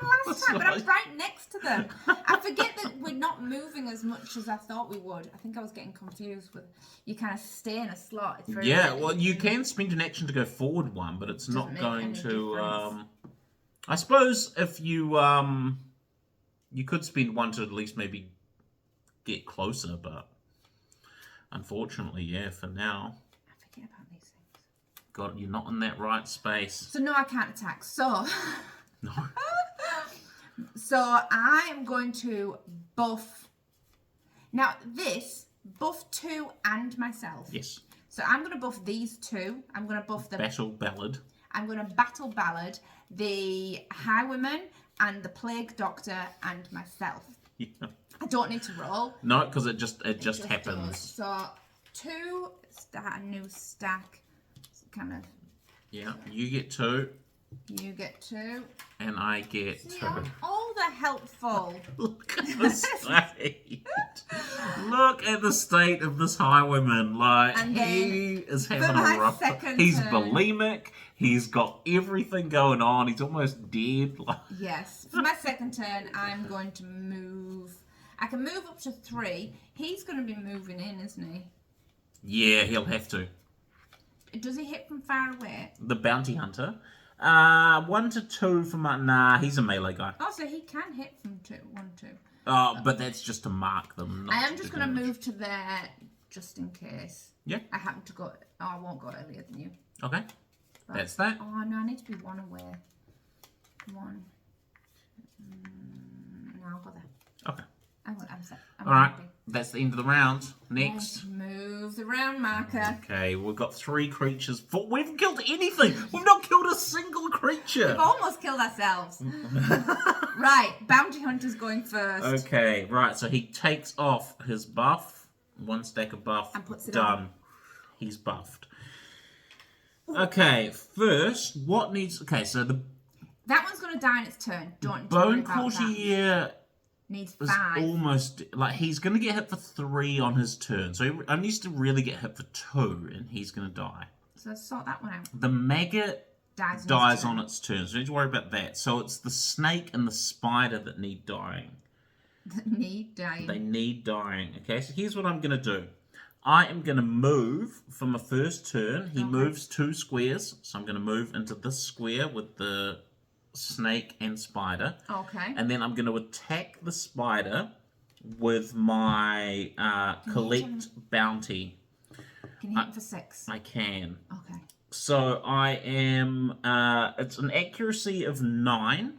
S2: last time, but I'm right next to them. I forget that we're not moving as much as I thought we would. I think I was getting confused with you kind of stay in a slot. It's very
S1: well, you can spend an action to go forward 1, but it's not going to. I suppose if you you could spend 1 to at least maybe get closer, but unfortunately, for now.
S2: I forget about these things.
S1: God, you're not in that right space.
S2: So no, I can't attack. So
S1: no.
S2: So I am going to buff. Now this buff 2 and myself.
S1: Yes.
S2: So I'm going to buff these 2. I'm going to buff the
S1: Battle Ballad.
S2: I'm going to Battle Ballad, the Highwayman, and the Plague Doctor, and myself.
S1: Yeah.
S2: I don't need to roll.
S1: No, because it just happens.
S2: Does. So 2, start a new stack. It's kind of.
S1: Yeah, you get 2.
S2: You get 2.
S1: And I get
S2: See,
S1: 2.
S2: all the helpful.
S1: Look at the state. Look at the state of this highwayman. Like,
S2: And then
S1: he is having
S2: for my
S1: a rough.
S2: second
S1: He's
S2: turn-
S1: bulimic. He's got everything going on. He's almost dead. Like,
S2: Yes. For my second turn, I'm going to move. I can move up to 3. He's going to be moving in, isn't he?
S1: yeah, he'll have to.
S2: Does he hit from far away?
S1: The bounty hunter. 1 to 2 for my. Nah, he's a melee guy.
S2: Oh, so he can hit from 1, 2.
S1: But that's just to mark them. Not
S2: I am
S1: to
S2: just
S1: do
S2: going to
S1: damage.
S2: move to there just in case.
S1: Yeah.
S2: I happen to go. Oh, I won't go earlier than you.
S1: Okay.
S2: But-
S1: That's that.
S2: Oh, no, I need to be 1 away. 1. No, I'll go there.
S1: Okay.
S2: I'm set. I'm
S1: All right.
S2: happy.
S1: That's the end of the round. Next.
S2: Move the round marker.
S1: Okay, we've got 3 creatures. We haven't killed anything. We've not killed a single creature.
S2: We've almost killed ourselves. Right, bounty hunter's going first.
S1: Okay, right. So he takes off his buff. 1 stack of buff.
S2: And puts it
S1: done.
S2: on.
S1: He's buffed. Okay, first, what needs... Okay, so the
S2: That one's going to die in its turn. Don't need to worry
S1: Bone
S2: about that.
S1: Courtier
S2: Needs
S1: is
S2: 5.
S1: almost... Like, he's going to get hit for 3 on his turn. So he only needs to really get hit for 2, and he's going to die.
S2: So let's sort that one out.
S1: The maggot
S2: Dies
S1: on its turn, so you need to worry about that. So it's the snake and the spider that need dying.
S2: Need dying.
S1: They need dying. Okay, so here's what I'm going to do. I am going to move for my first turn. He moves 2 squares, so I'm going to move into this square with the snake and spider.
S2: Okay.
S1: And then I'm going to attack the spider with my collect bounty.
S2: Can you hit him for 6?
S1: I can.
S2: Okay.
S1: So I am, it's an accuracy of 9.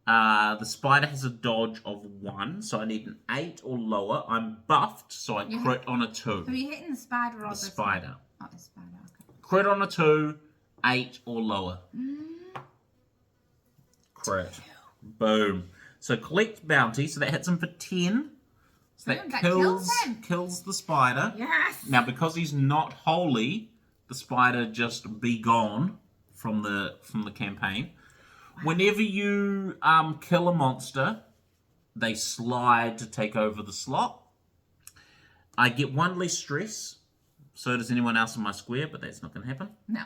S1: The spider has a dodge of 1, so I need an 8 or lower. I'm buffed, so I crit on a 2.
S2: So are you hitting the spider or
S1: The spider.
S2: Oh, the spider, okay.
S1: Crit on a 2, 8 or lower. Crit. Boom. So collect bounty, so that hits him for 10. So that
S2: Boom, that
S1: kills the spider.
S2: Yes!
S1: Now, because he's not holy, the spider just be gone from the campaign. Whenever you kill a monster, they slide to take over the slot. I get 1 less stress. So does anyone else in my square, but that's not going to happen.
S2: No.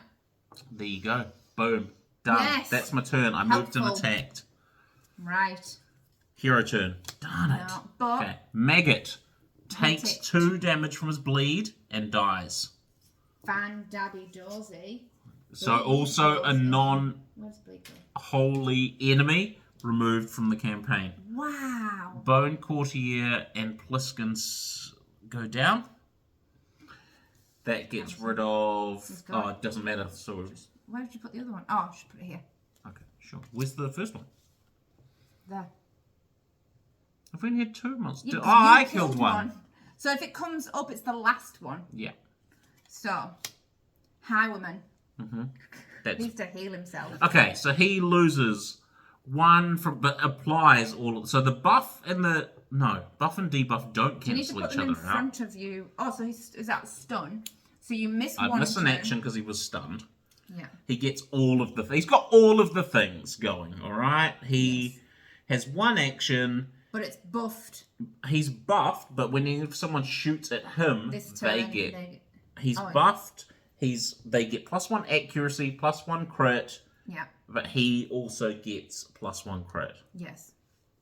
S1: There you go. Boom. Done.
S2: Yes.
S1: That's my turn. I moved and
S2: Helpful.
S1: attacked.
S2: Right.
S1: Hero turn. Darn it.
S2: No, but
S1: Okay. Maggot takes
S2: it.
S1: 2 damage from his bleed and dies.
S2: Fan Daddy Dorsey.
S1: So
S2: Bleed
S1: also a
S2: Dorsey.
S1: non-holy
S2: Where's Bleed Dorsey?
S1: enemy removed from the campaign.
S2: Wow.
S1: Bone Courtier and Pliskin go down. That gets rid of...
S2: gone.
S1: Oh, it doesn't matter. So,
S2: Where did you put the other one? Oh, I should put it here.
S1: okay, sure. Where's the first one?
S2: There.
S1: I've only had 2 monsters.
S2: You-
S1: Oh, I
S2: you
S1: killed one.
S2: So if it comes up, it's the last one.
S1: Yeah.
S2: So, Highwayman
S1: That's...
S2: needs to heal himself.
S1: Okay, so he loses 1 from... But applies all... So the buff and the... No, buff and debuff don't
S2: You need to
S1: cancel
S2: put
S1: each
S2: them in
S1: other out.
S2: front of you. Oh, so is that stun? So you miss
S1: I
S2: one
S1: miss an
S2: turn.
S1: action because he was stunned.
S2: Yeah.
S1: He gets all of the... He's got all of the things going, all right? He has 1 action.
S2: But it's buffed
S1: He's buffed, but when someone shoots at him,
S2: this turn.
S1: He's
S2: Oh,
S1: buffed. They get +1 accuracy, +1 crit,
S2: Yeah.
S1: but he also gets +1 crit.
S2: Yes.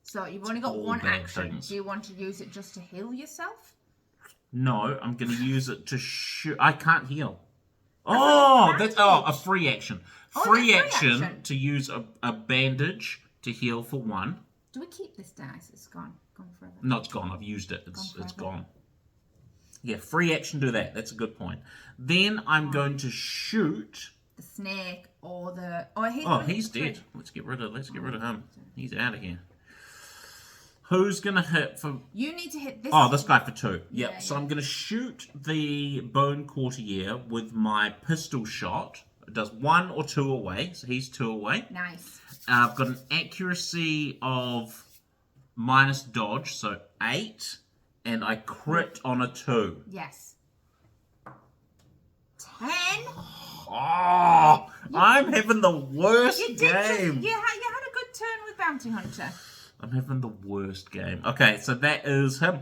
S2: So you've only got
S1: All
S2: 1
S1: bad
S2: action.
S1: things.
S2: Do you want to use it just to heal yourself?
S1: No, I'm going to use it to shoot. I can't heal. Oh, that's a free action.
S2: Oh,
S1: Free
S2: that's free
S1: action
S2: action.
S1: to use a bandage to heal for 1.
S2: Do we keep this dice? It's gone. Gone forever.
S1: No, it's gone. I've used it. It's
S2: forever.
S1: gone. Yeah, free action, do that. That's a good point. Then I'm going to shoot.
S2: The snake or the... Oh,
S1: He's dead. Let's get rid of him. He's out of here. Who's going to hit for...
S2: You need to hit this.
S1: Oh, this guy for 2. Yep.
S2: Yeah,
S1: So
S2: yeah.
S1: I'm going to shoot the Bone Courtier with my pistol shot. It does 1 or 2 away. So he's 2 away.
S2: Nice.
S1: I've got an accuracy of minus dodge, so 8. And I crit on a 2.
S2: Yes. 10.
S1: Oh, I'm I'm having the worst game.
S2: You had a good turn with Bounty Hunter.
S1: I'm having the worst game. Okay, so that is him.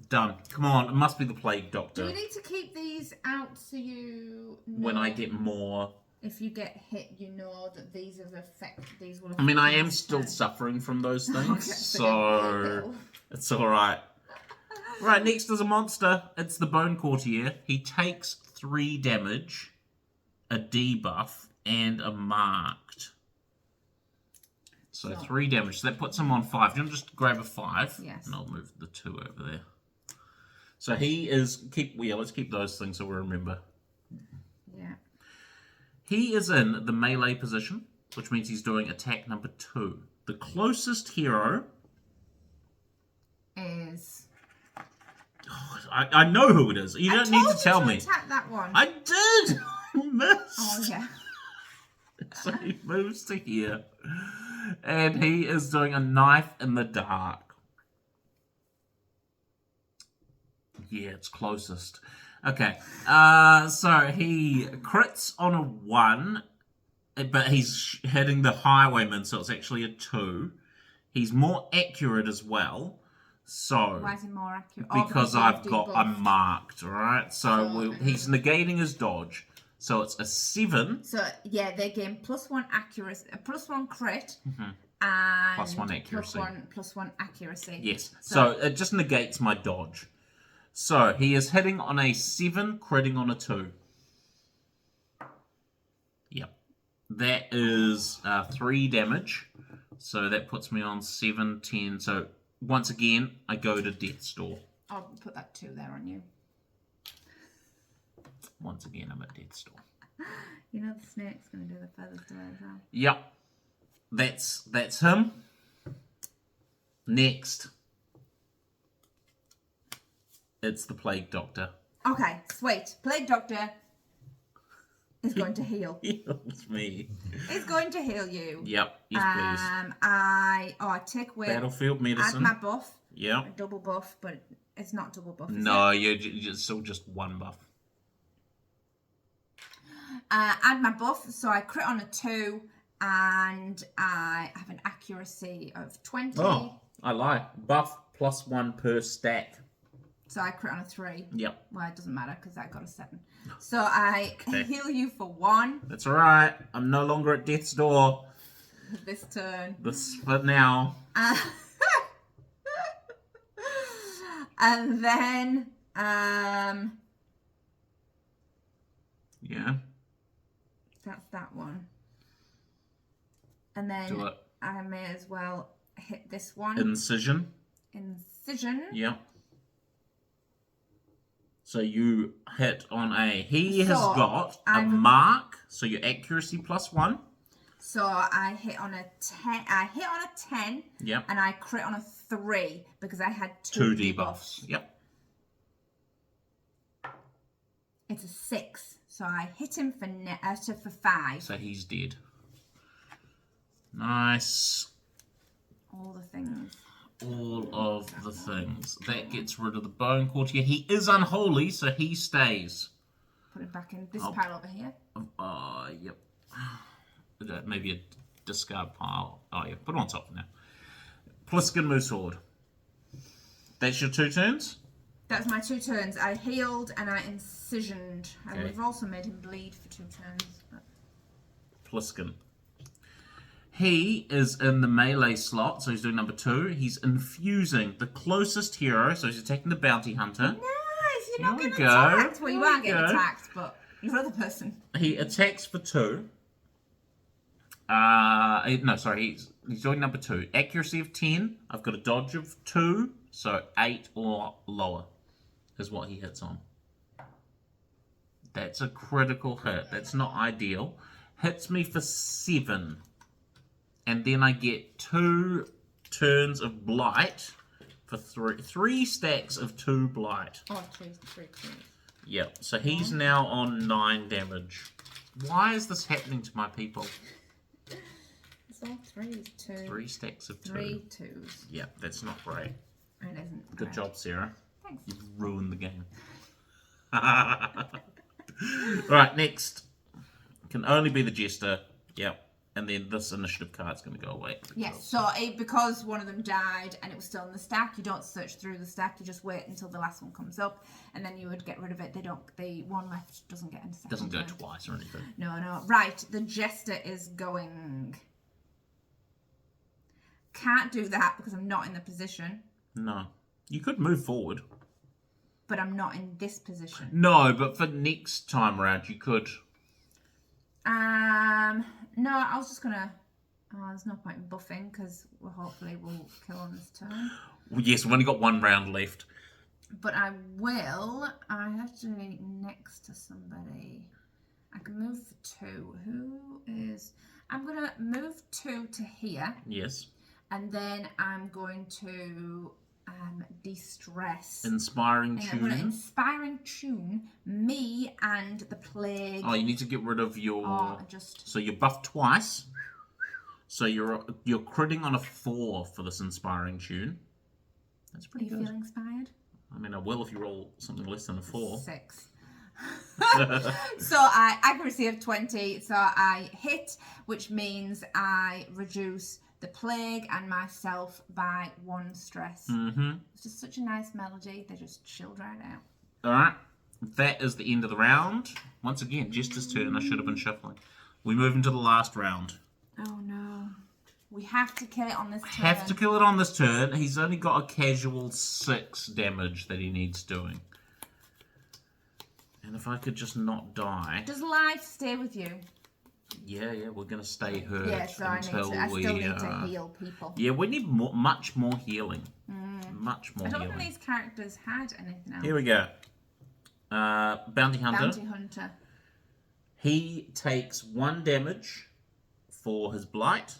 S1: Done. Come on, it must be the Plague Doctor.
S2: Do we need to keep these out so you know
S1: When I get more...
S2: if you get hit, you know that these will affect
S1: I mean, I
S2: you
S1: am
S2: this
S1: still
S2: turn.
S1: suffering from those things,
S2: Okay,
S1: so it's alright. Right, next is a monster. It's the Bone Courtier. He takes 3 damage, a debuff, and a marked. So 3 damage. So that puts him on 5. Do you want to just grab a 5?
S2: Yes.
S1: And I'll move the 2 over there. So he is... let's keep those things so we remember.
S2: Yeah.
S1: He is in the melee position, which means he's doing attack number 2. The closest hero...
S2: Is...
S1: I know who it is. You don't need to tell me.
S2: Attack that one.
S1: I did! I missed!
S2: Oh, yeah.
S1: So he moves to here. And he is doing a knife in the dark. Yeah, it's closest. Okay. So he crits on a 1, but he's hitting the highwayman, so it's actually a 2. He's more accurate as well. So
S2: Why is he more accurate?
S1: because I've got a marked, alright? So he's negating his dodge. So it's a 7.
S2: So yeah, they gain +1 accuracy, +1 crit, and
S1: +1 accuracy.
S2: +1 accuracy.
S1: Yes. So it just negates my dodge. So he is hitting on a 7, critting on a 2. Yep. That is 3 damage. So that puts me on 7, 10. So once again, I go to Death's Door.
S2: I'll put that 2 there on you.
S1: Once again, I'm at Death's Door.
S2: You know the snake's going to do the feathers to it as well.
S1: Yep. That's him. Next. It's the Plague Doctor.
S2: Okay, sweet. Plague Doctor is going to heal.
S1: Heals me.
S2: He's going to heal you.
S1: Yep. Yes, please.
S2: I take away.
S1: Battlefield medicine.
S2: Add my buff.
S1: Yep.
S2: A double buff, but it's not double buff.
S1: No, you're still just 1 buff.
S2: Add my buff, so I crit on a 2, and I have an accuracy of 20.
S1: Oh, I lie. Buff +1 per stack.
S2: So I crit on a 3.
S1: Yep.
S2: Well, it doesn't matter because I got a 7. So I heal you for 1
S1: That's alright. I'm no longer at Death's Door.
S2: this turn.
S1: This for now.
S2: And then,
S1: Yeah.
S2: that's that one. And then
S1: Do it.
S2: I may as well hit this one.
S1: Incision.
S2: Incision.
S1: Yep. So you hit on a... He has got a mark, so your accuracy +1.
S2: So I hit on a 10. I hit on a 10.
S1: Yep.
S2: And I crit on a 3 because I had
S1: 2
S2: 2
S1: debuffs. Yep.
S2: It's a 6. So I hit him for 5.
S1: So he's dead. Nice.
S2: All the things.
S1: All of the things. That gets rid of the Bone Courtier. He is unholy, so he stays.
S2: Put it back in this pile over here.
S1: Yep. Maybe a discard pile. Oh, yeah. Put it on top now. Pliskin moves forward. That's your 2 turns?
S2: That's my 2 turns. I healed and I incisioned.
S1: Okay.
S2: And we've also made him bleed for 2 turns. But...
S1: Pliskin. He is in the melee slot, so he's doing number 2. He's infusing the closest hero, so he's attacking the bounty hunter.
S2: Nice, you're not
S1: Here we
S2: getting
S1: go.
S2: attacked. Well, you
S1: Here
S2: are
S1: we
S2: getting
S1: go.
S2: attacked, but your other person.
S1: He attacks for 2. No, sorry, he's doing number 2. Accuracy of 10. I've got a dodge of 2, so 8 or lower is what he hits on. That's a critical hit. That's not ideal. Hits me for 7. And then I get 2 turns of blight for 3. 3 stacks of 2 blight.
S2: Oh, 3 turns.
S1: Yep, so he's now on 9 damage. Why is this happening to my people?
S2: It's all 3s. 2.
S1: 3 stacks of 2.
S2: 3 2s.
S1: Yeah, that's not great.
S2: It isn't.
S1: Good job, Sarah.
S2: Thanks.
S1: You've ruined the game. Right, next. can only be the jester. Yep. And then this initiative card's going to go away.
S2: Yes, so because one of them died and it was still in the stack, you don't search through the stack. You just wait until the last one comes up, and then you would get rid of it. The one left doesn't get into.
S1: Doesn't go twice or anything.
S2: No. Right, the jester is going. Can't do that because I'm not in the position.
S1: No, you could move forward.
S2: But I'm not in this position.
S1: No, but for next time around, you could.
S2: No, I was just gonna. Oh, there's no point in buffing because hopefully we'll kill on this turn.
S1: Well, yes, we've only got one round left.
S2: But I will. I have to be next to somebody. I can move for 2. Who is? I'm gonna move 2 to here.
S1: Yes.
S2: And then I'm going to de-stress.
S1: Inspiring
S2: and
S1: tune.
S2: I'm going to inspiring tune me and the plague.
S1: Oh, you need to get rid of your.
S2: Oh,
S1: So you're buffed twice. So you're critting on a 4 for this inspiring tune. That's pretty good.
S2: Are you feeling inspired?
S1: I mean, I will if you roll something less than a 4.
S2: 6. So I accuracy of 20. So I hit, which means I reduce the plague and myself by 1 stress.
S1: Mm-hmm.
S2: It's just such a nice melody. They just chilled right out.
S1: All right. That is the end of the round. Once again, Jester's turn. I should have been shuffling. We move into the last round.
S2: Oh no. We have to kill it on this turn.
S1: Have to kill it on this turn. He's only got a casual 6 damage that he needs doing. And if I could just not die.
S2: Does life stay with you?
S1: Yeah, we're going to stay hurt
S2: Yeah, so I still need to heal people.
S1: Yeah, we need much more healing. Much more healing.
S2: I don't think these characters had anything else.
S1: Here we go. Bounty Hunter.
S2: Bounty Hunter.
S1: He takes 1 damage for his blight.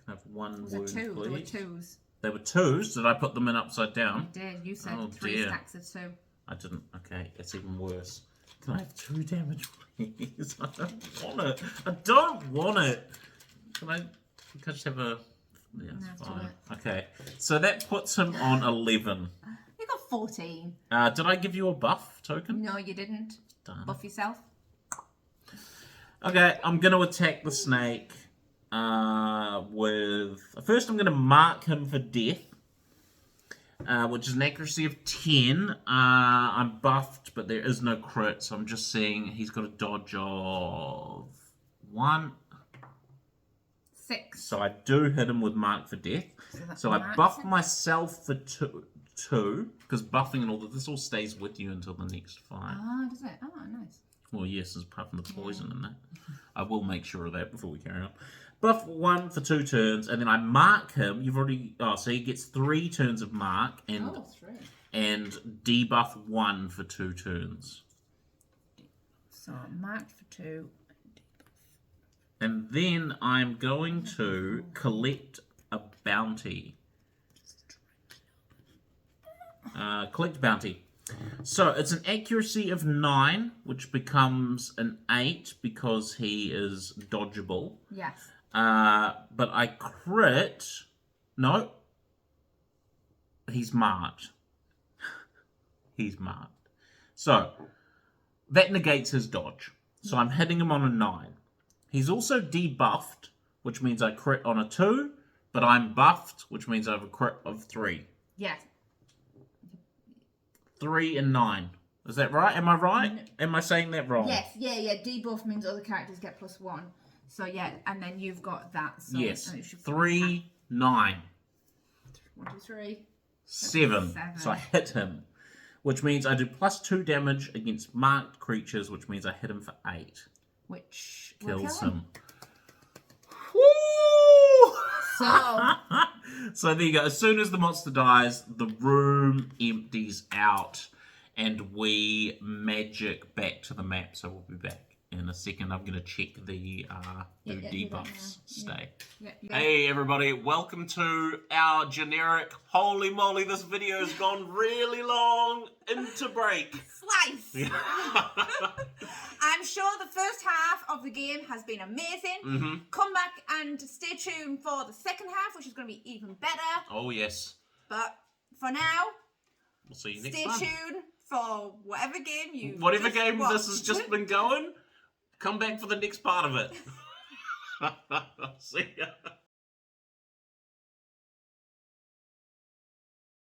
S1: Can I have 1
S2: Was
S1: wound,
S2: it 2?
S1: please?
S2: There were 2s.
S1: They were 2s. Did I put them in upside down?
S2: You did. You said
S1: Oh,
S2: 3
S1: dear.
S2: stacks of 2.
S1: I didn't. Okay, it's even worse. Can I have 2 damage, please? I don't want it. I don't want it. Can I just have a... Yeah, that's fine. Okay, so that puts him on 11.
S2: You got 14.
S1: Did I give you a buff token?
S2: No, you didn't.
S1: Darn.
S2: Buff yourself.
S1: Okay, I'm going to attack the snake with... First, I'm going to mark him for death. Which is an accuracy of 10. I'm buffed, but there is no crit, so I'm just seeing he's got a dodge of 1.
S2: 6.
S1: So I do hit him with mark for death. So I buff myself for 2, because buffing and all that, this all stays with you until the next fight.
S2: Oh, does it? Oh, nice.
S1: Well, yes, apart from the poison and that. I will make sure of that before we carry on. Buff 1 for 2 turns, and then I mark him. You've already... Oh, so he gets 3 turns of mark, and
S2: 3.
S1: And debuff 1 for 2 turns.
S2: So, marked for 2.
S1: And then I'm going to collect a bounty. Collect bounty. So, it's an accuracy of 9, which becomes an 8 because he is dodgeable.
S2: Yes.
S1: But I crit... No. He's marked. He's marked. So, that negates his dodge. So I'm hitting him on a 9. He's also debuffed, which means I crit on a 2, but I'm buffed, which means I have a crit of 3.
S2: Yes.
S1: 3 and 9. Is that right? Am I right?
S2: No.
S1: Am I saying that wrong?
S2: Yes, yeah. Debuff means other characters get +1. So, yeah, and then you've got that. So
S1: Yes. 3, 9.
S2: 1, 2, 3.
S1: 7. So I hit him, which means I do +2 damage against marked creatures, which means I hit him for 8.
S2: Which
S1: kills
S2: kill
S1: him. Woo!
S2: So,
S1: So there you go. As soon as the monster dies, the room empties out, and we magic back to the map. So we'll be back in a second. I'm going to check the debuffs stay.
S2: Yeah.
S1: Hey everybody, welcome to our generic, holy moly, this video has gone really long, into break.
S2: Slice! I'm sure the first half of the game has been amazing. Come back and stay tuned for the second half, which is going to be even better.
S1: Oh yes.
S2: But for now,
S1: We'll see you next
S2: stay
S1: time.
S2: tuned for whatever game you
S1: Whatever
S2: just
S1: game
S2: watched.
S1: this has just been going, Come back for the next part of it. See ya.